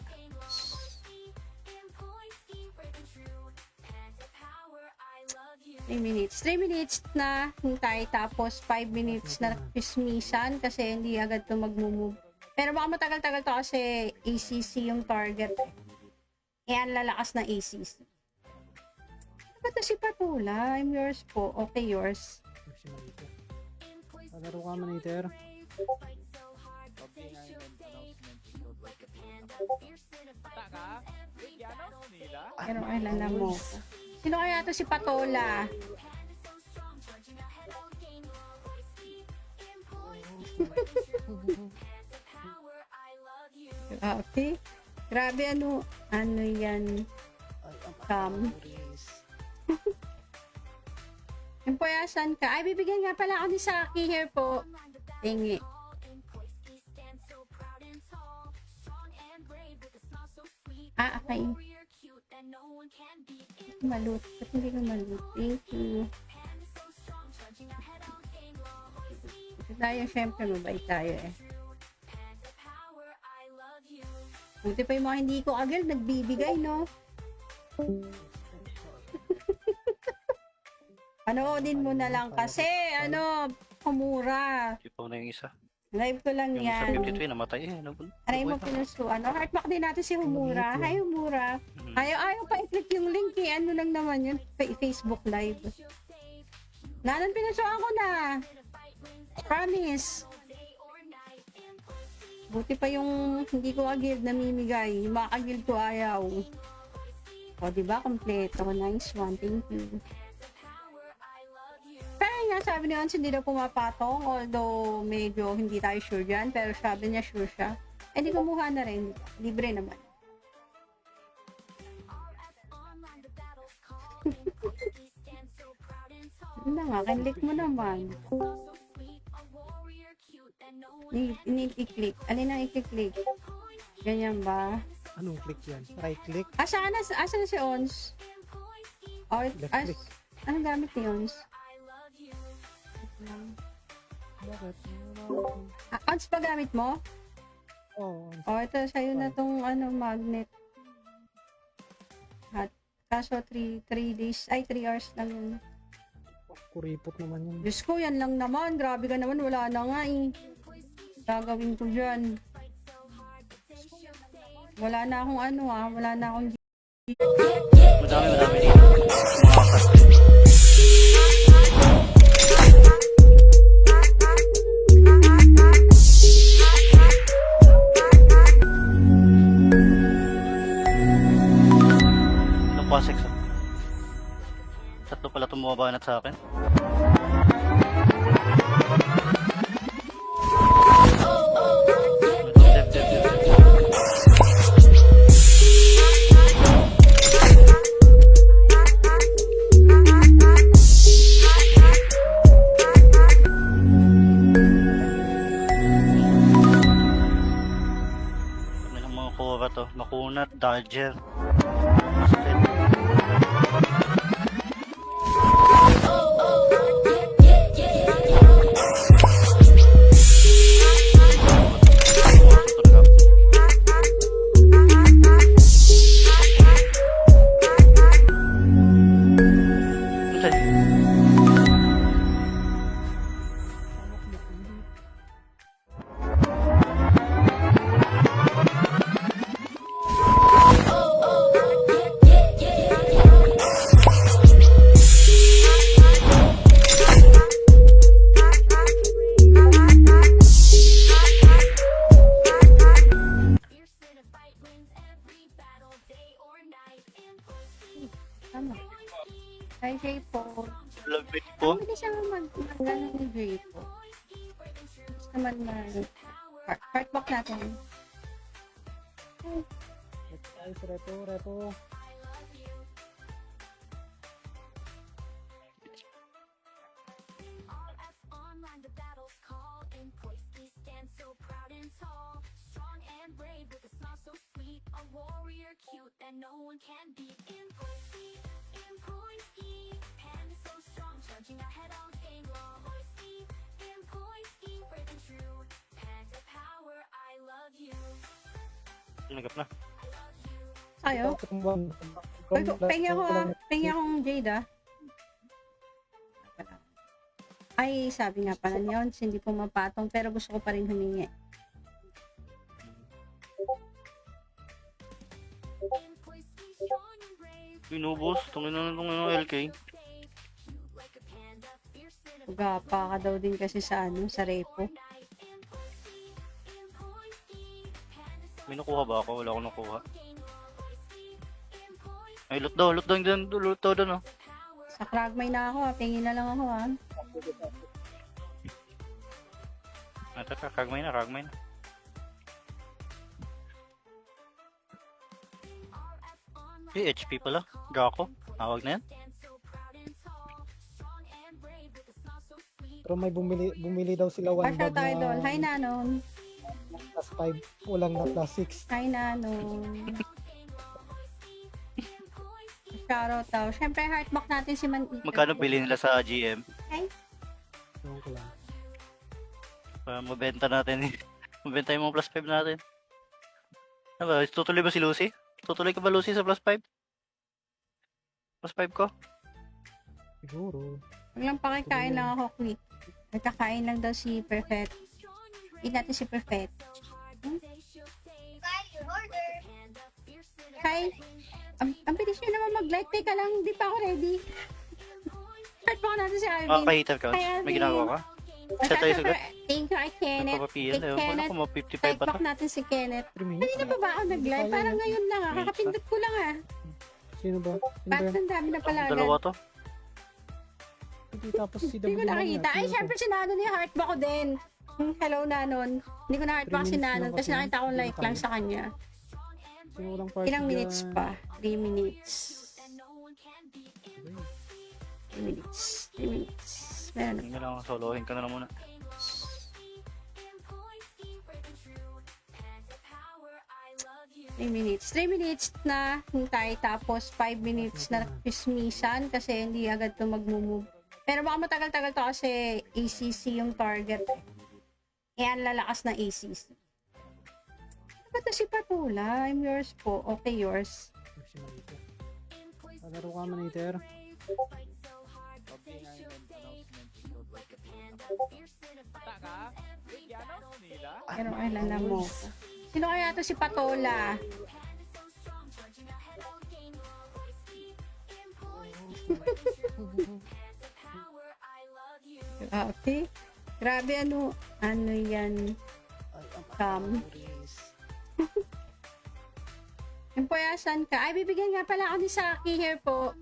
3 minutes. 3 minutes na hintay tapos 5 minutes na pismisan kasi hindi agad to mag-move. Pero baka matagal-tagal to kasi ACC yung target. Eh, ang lalakas ng ACC. Ano ba to si Patula? I'm yours po. Okay, yours. Si Maniter. Palaro ka Maniter. Pero alala mo. Sino kaya to si Patola? Okay. Grabe ano yan. Cam. Empoyasan ka. Ay, bibigyan nga pala ako ni Saki here po. Tingi. Ah, okay. Malut. Ba't hindi ko malut? Thank you. Tayo, syempre, mabait tayo eh. Buti pa yung mga hindi ko agad nagbibigay, no? Panoodin mo na lang kasi, kumura. Ipaw na yung isa. Live ko lang Yung isa yan. 52 namatay eh. Aray mo pinusuan. Heartback din natin si Humura. Hi, Humura. Mhm. Ayaw pa i-click yung link eh. Ano lang naman yun? Facebook Live. Nanan pinusuan ko na. Promise. Buti pa yung hindi ko agad namimigay. Yung mga agad ko ayaw. O, diba? Kompleto. Nice one. Thank you. Pero nga, sabi ni Ons, hindi daw pumapatong. Although, medyo hindi tayo sure dyan. Pero sabi niya, sure siya. Eh, di kumuha na rin. Libre naman. Ano na nga, kinlik mo naman. I-click. Alin ang i-click? Ganyan ba? Anong click yan? Right click? Asan na si Ons? Oh, Left click. anong gamit ni Ons? Bakit? Ons pa gamit mo? Oo. Oh, ito sa'yo na tong magnet. At kaso 3 days, 3 hours lang yun. Kuripot naman yun. Diyos ko, yan lang naman. Grabe ka naman, wala na nga eh. Gagawin ko dyan. Wala na akong wala na akong Madami dito. Mga plastic. Ano pa, sex? Tatlo pala tumuwabanat sa akin. Dev. Kami ng mga kura to. Makunat, Dodger. Masakit. Tama. Hi, J-Po. Love it po. Ang bilis siya mag-ano ni J-Po. Gusto naman heartbox natin. Guys, repo. All F's online, the battle's call. In place we stand so proud and tall. Strong and brave with a smile so sweet. A warrior cute that no one can beat. In Pointy, pen is so strong. Charging ahead all game long. In Pointy, brave and true. Pen to power, I love you. Tinagap na. Ayo. Pengi akong Jade ah. Ay, sabi nga pala niyon, hindi pumapatong pero gusto ko pa rin humingi. In place we strong and brave. Binubos. Tungin na ng LK. Like a panda, fierce in a Gapa ka daw din kasi sa sa repo. night. In Pointy, pen is so May nakuha ba ako? Wala akong nakuha. game long. Ay, loot daw dyan. Loot daw doon, oh. Sa Kragmay na ako ah, pingin na lang ako ah. Ito, kagmay na. HP pala. Draco. Tawag na yan. Pero may bumili daw sila one Pasha bag tayo na doon. Hi Nanon. plus 5, walang na plus 6. Hi Nanon. Shoutout daw. Siyempre heartbox natin si Man Eater. Magkano bili nila sa GM? Ewan ko lang. Para mabenta natin. Mabenta yung mga plus 5 natin. Ano ba? Tutuloy ba si Lucy? Tutuloy ka ba, Lucy, sa plus 5? Plus 5 ko? Siguro. Huwag lang pakikain lang ako quick. Nagkakain lang daw si Perfect. Eat natin si Perfect. Hi. Ang bilis nyo naman mag-light. Teka lang, hindi pa ako ready. Start pa natin si Alvin. Hater ka. Hi, Alvin. May ginagawa ka? Chat tayo saglit. Thank you kay Kenneth. Nagpapapiyan. Kay Wala Kenneth. ko, mga 55 pa Type to. back natin si Kenneth. 3 minutes. Kanina pa ba ako nag-live? Parang ngayon lang ah. Minutes Kakapindot ko lang ah. Sino ba? Bakit ang dami na pala Dalawa agad? to. Hindi, tapos si Hindi ko David nakita. naman, Ay, sino syempre si Nanon yung heartback ko din. Hello, Nanon. Hindi ko na heartback 3 si minutes Nanon lang kasi kasi, nakita ko hindi like na lang kaya. sa kanya. Sino walang party Ilang minutes dyan? pa? 3 minutes. 3 minutes. 3 minutes. Meron na. Hindi na lang. Solohin ka na lang muna. Three minutes. 3 minutes na hintay tapos 5 minutes na pismisan kasi hindi agad to mag-move. Pero baka matagal-tagal to kasi ACC yung target. Eh, ang lalakas ng ACC. Ano ba to si Patula? I'm yours po. Okay, yours. Si Maniter. Palaro ka, Maniter. Pero alala mo. Sino kaya to si Patola? Okay. Grabe ano yan. Cam. Yung poyasan ka. Ay, bibigyan nga pala ako ni Saki here po.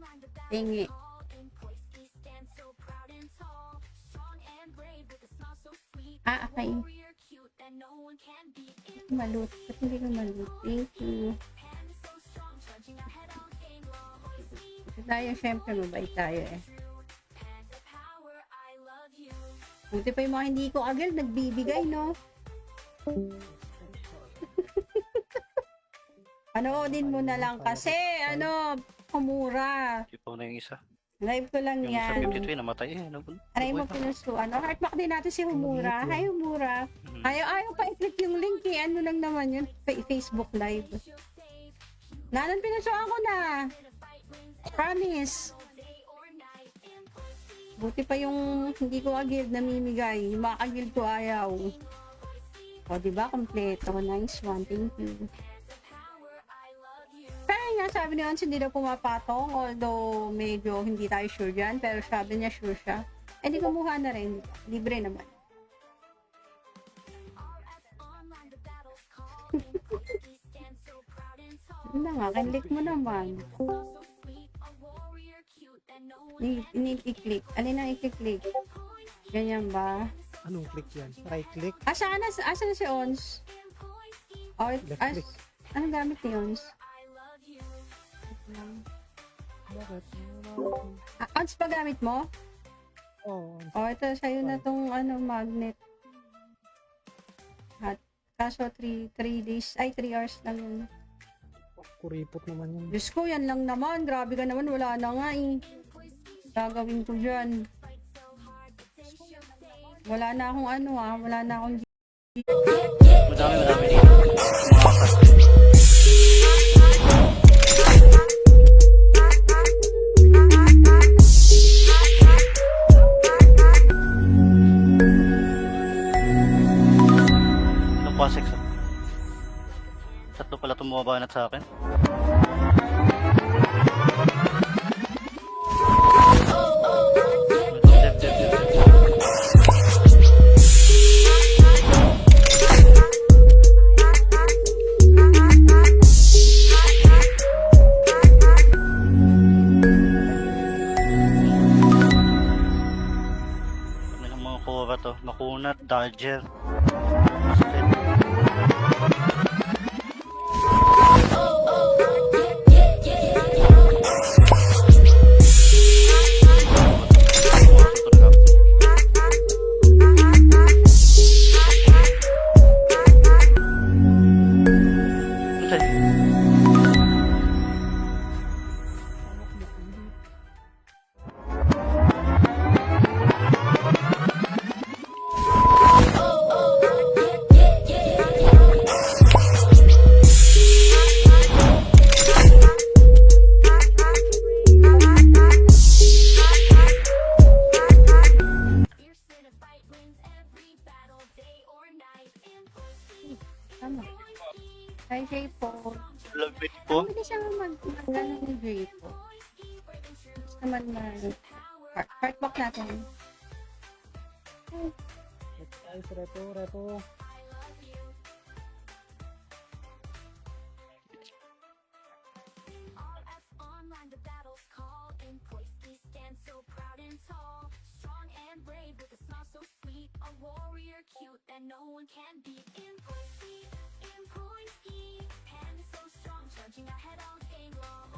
Tingi. Okay. Malut. Ba't hindi ko malut? Thank you. Tayo, syempre, mabait tayo eh. Buti pa yung mga hindi ko agad nagbibigay, no? Panoodin mo na lang kasi, kumura. Ipaw na yung isa. Live ko lang Yung isa yan. 52 namatay eh. Aray mo pinusuan. Heartback din natin si Humura. Hi, Humura. Mhm. Ayaw pa i-click yung link eh. Ano lang naman yun? Facebook Live. Nanan pinusuan ko na. Promise. Buti pa yung hindi ko agad namimigay. Yung mga agad ko ayaw. O, diba? Kompleto. Nice one. Thank you. Pero nga, sabi ni Ons, hindi daw pumapatong. Although, medyo hindi tayo sure dyan. Pero sabi niya, sure siya. Eh, di kumuha na rin. Libre naman. Ano nga, kinlik mo naman. I-click. Alin ang i-click? Ganyan ba? Anong click yan? Right click? Asan na si Ons? Oh, Left click. anong gamit ni Ons? Bakit? Ons ba gamit mo? Oo. Oh, ito sa'yo na tong magnet. At kaso 3 hours lang yun. Kuripot naman yun. Diyos ko, yan lang naman. Grabe ka naman. Wala na nga eh. Gagawin ko dyan. Wala na akong wala na akong Madami dito. Mga plastic. Ano pa, sex? Tatlo pala tumuwabanat sa akin. Dev. Kami ng mga kura to. Makunat, dodger. Masakit. tama. Hi, J-Po. Love it po. Hindi siya mag-ano ni J-Po. Gusto naman heartbox natin. Guys, repo. All F's online, the battle's call. In place, we stand so proud and tall. Strong and brave, with a smile so sweet. A warrior cute that no one can beat. In Poisky, pen is so strong, charging ahead all game long.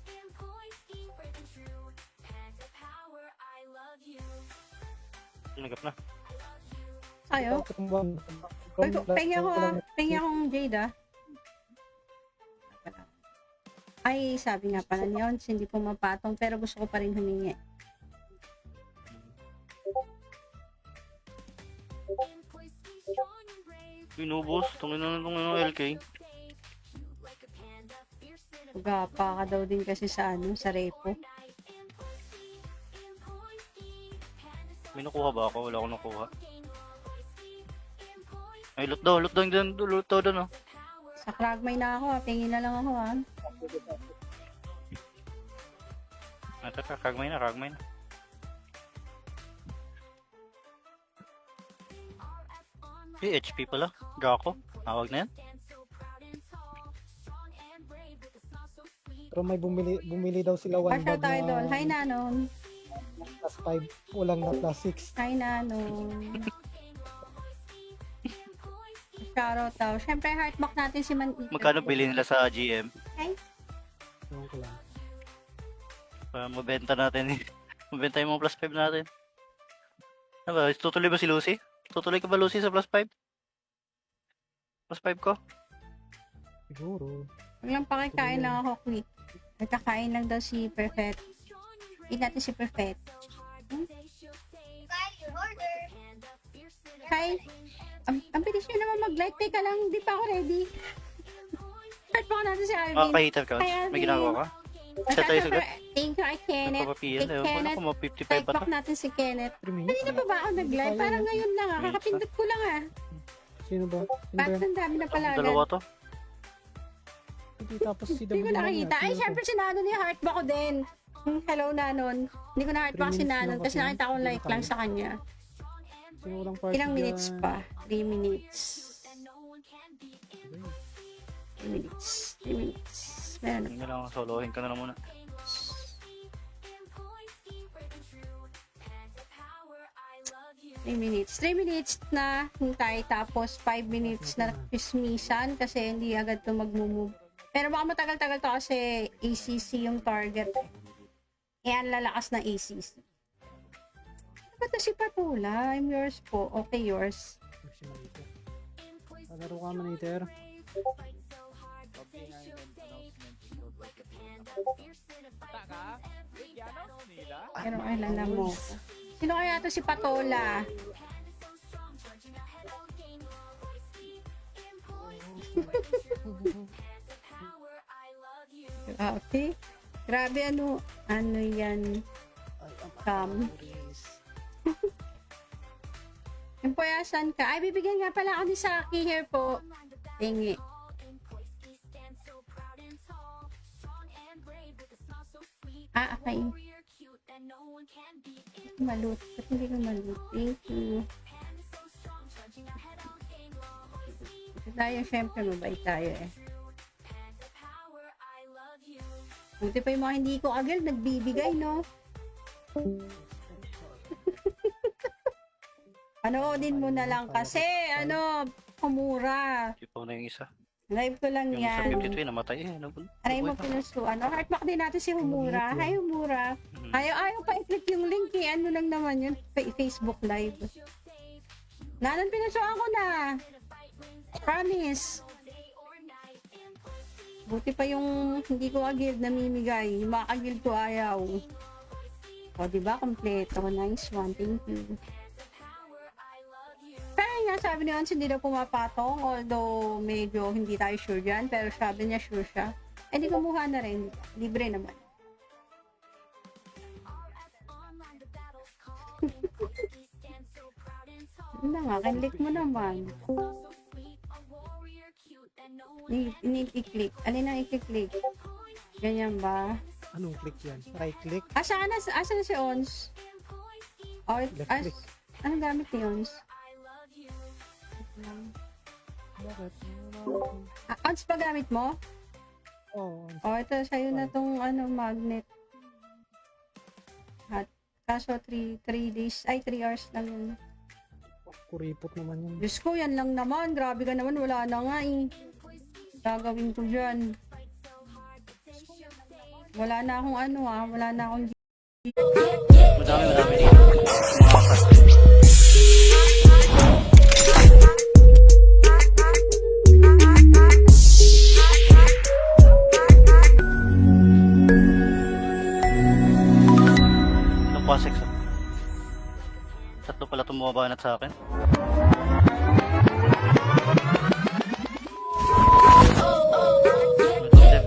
In Poisky, brave and true. Pen to power, I love you. Tinagap na. Ayo. Pengi akong Jade Ay, sabi nga pala niyon, hindi pumapatong pero gusto ko pa rin humingi. Binubos. Tungin na ng LK. Gapa ka daw din kasi sa sa repo. May nakuha ba ako? Wala akong nakuha. Ay, loot daw dyan. Loot daw doon, oh. Sa Kragmay na ako, tingin na lang ako Ito ka, kagmay na. HP pala. Draco. Tawag na yan. Pero may bumili daw sila one Pasya bag tayo na doon. Hi, Nanon. plus 5. Walang na plus 6. Hi, Nanon. Shoutout daw. Siyempre, heartbox natin si Man-Eater. Magkano bili nila sa GM? Ewan ko lang. Para mabenta natin. Mabenta yung mga plus 5 natin. Ano ba? Tutuloy ba si Lucy? Tutuloy ka ba, Lucy, sa plus 5? Plus 5 ko? Siguro. Huwag lang pakikain lang ako quick. Nagkakain lang daw si Perfect. Eat natin si Perfect. Hi. Ang bilis nyo naman mag-light. Teka lang, hindi pa ako ready. Start pa natin si Alvin. Makaka-hater ka? Hi, Alvin. May ginagawa ka? Chat tayo sagad? Thank you, kay Kenneth. Nagpapapiyan. Kay Wala Kenneth. ko, mga 55 pa Type to. back natin si Kenneth. 3 minutes. Kanina pa ba ako nag-live? Hindi Parang tayo. ngayon lang Minutes Kakapindot ko lang Sino ba? Bakit ang dami na pala agad? Dalawa to? Hindi, tapos si Hindi ko nakita. Ay, syempre si Nanon yung heartback ko din. Hello, Nanon. Hindi ko na-heartback 3 si minutes Nanon lang kasi kasi. nakita ko Hindi like na lang kaya. sa kanya. Sino walang party Ilang minutes dyan? pa? 3 minutes. 3 minutes. 3 minutes. Meron na. Hindi na lang, solohin ka na lang muna. 3 minutes. 3 minutes na hintay tapos 5 minutes na chismisan kasi hindi agad to mag-move. Pero baka matagal-tagal to kasi ACC yung target. Eh, ang lalakas ng ACC. Ano ba to si Patula? I'm yours po. Okay, yours. Maximalator. Palaro ka maniter. Pero alala mo. Sino kaya to si Patola? Okay. Grabe ano yan. Empoyasan ka. Ay, bibigyan nga pala ako ni Saki here po. Tingi. Ah, okay. Malut. Ba't hindi ko malut? Thank you. Tayo, syempre, mabait tayo eh. Buti pa yung mga hindi ko agad nagbibigay, no? Panoodin mo na lang kasi, kumura. Ipaw na yung isa. Live ko lang Yung isa yan. 52 namatay eh. Aray mo pinusuan. Heartback din natin si Humura. Hi, Humura. Mhm. Ayaw pa i-click yung link eh. Ano lang naman yun? Facebook Live. Nanan pinusuan ko na. Promise. Buti pa yung hindi ko agad namimigay. Yung mga agad ko ayaw. O, diba? Kompleto. Nice one. Thank you. Pero nga, sabi ni Ons, hindi daw pumapatong. Although, medyo hindi tayo sure dyan. Pero sabi niya, sure siya. Eh, di kumuha na rin. Libre naman. Ano na nga, kinlik mo naman. I-click. Alin ang i-click? Ganyan ba? Anong click yan? Right click? Asan na si Ons? Oh, Left click. anong gamit ni Ons? Bakit? Ons pa gamit mo? Oo. Oh, ito sa'yo na tong magnet. At kaso 3 days, 3 hours lang yun. Kuripot naman yun. Diyos ko, yan lang naman. Grabe ka naman, wala na nga eh. Gagawin ko dyan. Wala na akong wala na akong Madami dito. Mga plastic. Ano pa, sex? Tatlo pala tumuwabanat sa akin. Dev.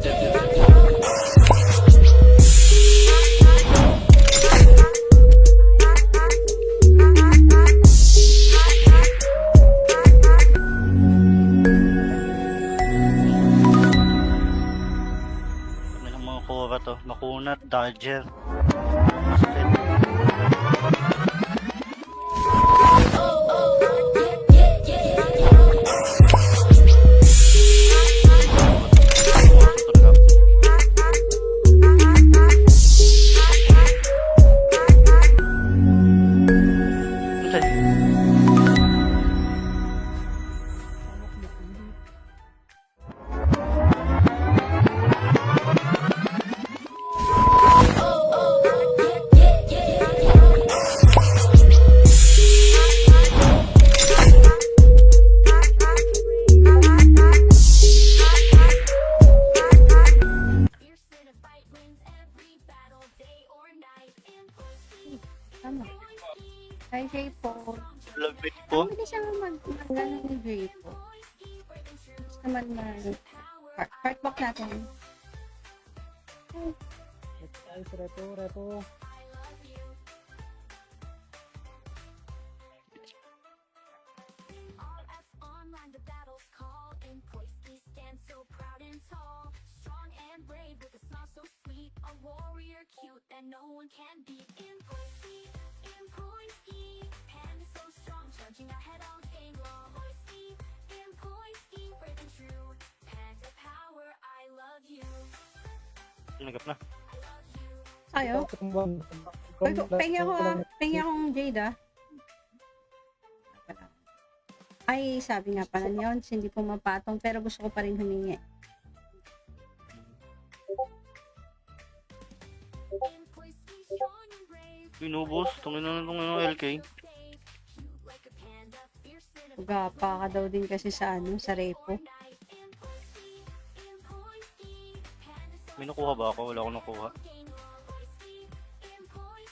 Kami ng mga kura to. Makunat, Dodger. Masakit. Tama. Hi, J-Po. Love it po. Hindi siya mag-ano ni J-Po. Gusto naman heartback natin. Guys, repo. Online, the battle's call. In place, we stand so proud and tall. Strong and brave with a smile so sweet. A warrior cute that no one can beat. In Poinski, Panda so strong, charging ahead all game long. In Poinski, brave and true. Panda power, I love you. Tinagap na. Ayo. Pengi akong Jade ah. Ay, sabi nga pala ni Ons, hindi pumapatong pero gusto ko pa rin humingi. Binubos. Tungin na ng LK. Gapa ka daw din kasi sa sa repo. May nakuha ba ako? Wala akong nakuha.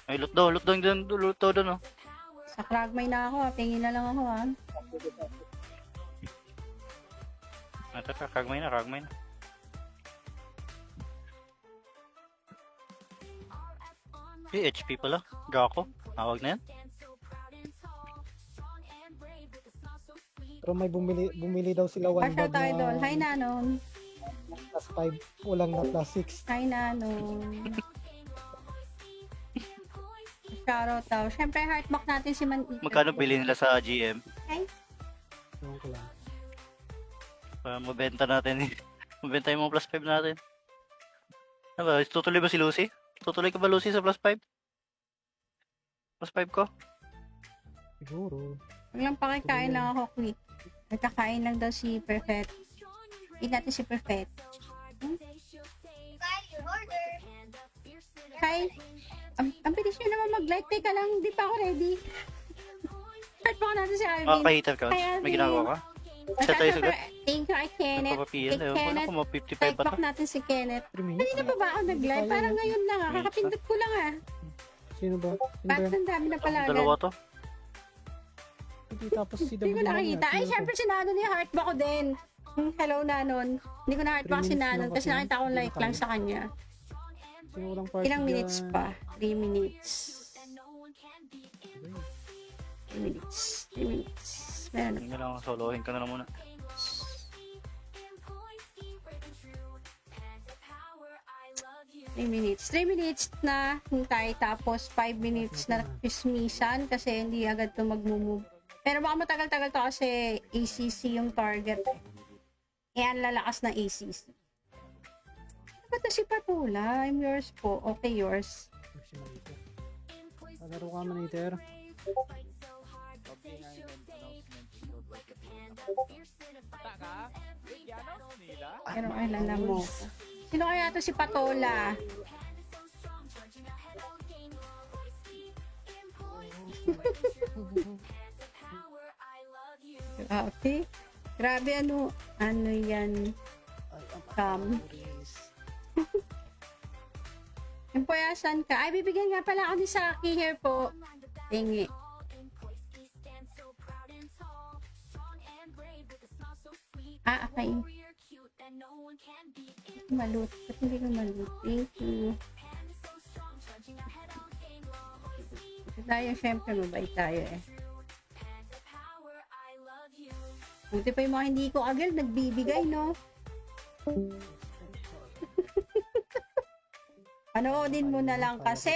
Ay, loot daw dyan. Loot daw doon, oh. Sa Kragmay na ako, tingin na lang ako Ito, kagmay na. HP pala. Draco. Tawag na yan. Pero may bumili daw sila one Pasya bag tayo na doon. Hi, Nanon. plus 5, walang na plus 6. Hi, Nanon. Shoutout daw. Siyempre, heartbox natin si Man Eater. Magkano bili nila sa GM? Ewan ko lang. Para mabenta natin. Mabenta yung mga plus 5 natin. Ano ba? Tutuloy ba si Lucy? Tutuloy ka ba, Lucy, sa plus 5? Plus 5 ko? Siguro. Huwag lang pakikain lang ako quick. Nagkakain lang daw si Perfect. Eat natin si Perfect. Hi. Ang bilis nyo naman mag-light. Teka lang, hindi pa ako ready. Start pa natin si Alvin. Ka-hater ka. Hi, Alvin. May ginagawa ka? Chat tayo sagad. Thank you, kay Kenneth. Nagpapapiyan. Kay Wala Kenneth. ko, mga 55 Type pa back to. natin si Kenneth. 3 minutes. Kanina pa ba ako nag-live? Parang ngayon lang Minutes Kakapindot ko lang Sino ba? Bakit ang dami na pala agad? Dalawa to. Hindi, tapos si Hindi ko nakita. Ay, syempre si Nanon yung heartback ko din. Hello, Nanon. Hindi ko na-heartback 3 si minutes Nanon lang kasi kasi. nakita ko Hindi like na lang kaya. sa kanya. Sino walang party Ilang minutes dyan? pa? 3 minutes. 3 minutes. 3 minutes. Meron na. Hindi na lang. Solohin ka na lang muna. 3 minutes. 3 minutes na hintay tapos 5 minutes na kismisan kasi hindi agad to mag-move. Pero baka matagal-tagal to kasi ACC yung target. Eh, ang lalakas na ACC. Ano ba to si Patula? I'm yours po. Okay, yours. Palaro ka man, Eater. Pero alala mo. Sino kaya to si Patola? Okay. Grabe ano yan. Yung poyasan ka. Ay, bibigyan nga pala ako ni Saki here po. Tingi. Okay. Malut. Ba't hindi ko malut? Thank you. Tayo, syempre, mabait tayo eh. Buti pa yung mga hindi ko agad nagbibigay, no? Panoodin mo na lang kasi,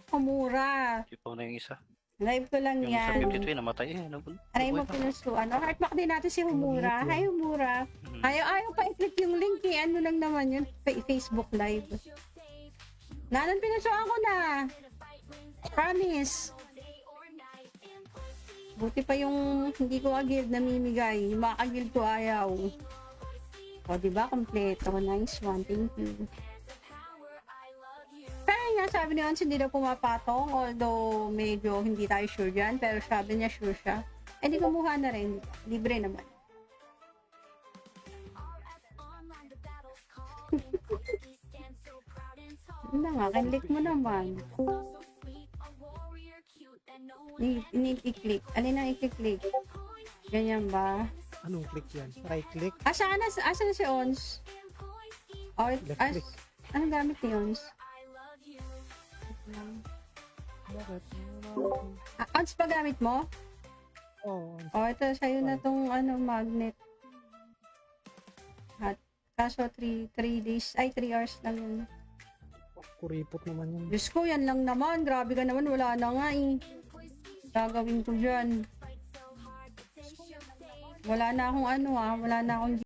kumura. Ipaw na yung isa. Live ko lang Yung isa yan. 52 namatay eh. Aray mo pinusuan. Heartback din natin si Humura. Hi, Humura. Mhm. Ayaw pa i-click yung link eh. Ano lang naman yun? Facebook Live. Nanan pinusuan ko na. Promise. Buti pa yung hindi ko agad namimigay. Yung mga agad ko ayaw. O, diba? Kompleto. Nice one. Thank you. Pero nga, sabi ni Ons, hindi daw pumapatong. Although, medyo hindi tayo sure dyan. Pero sabi niya, sure siya. Eh, di kumuha na rin. Libre naman. Ano na nga, kinlik mo naman. I-click. Alin ang i-click? Ganyan ba? Anong click yan? Right click? Asan na si Ons? Or, Left click. anong gamit ni Ons? Bakit? Ons pa gamit mo? Oo. O, ito, sa'yo na tong magnet. At, kaso 3 days, 3 hours lang yun. Kuripot naman yun. Diyos ko, yan lang naman. Grabe ka naman, wala na nga eh. Gagawin ko dyan. Wala na akong wala na akong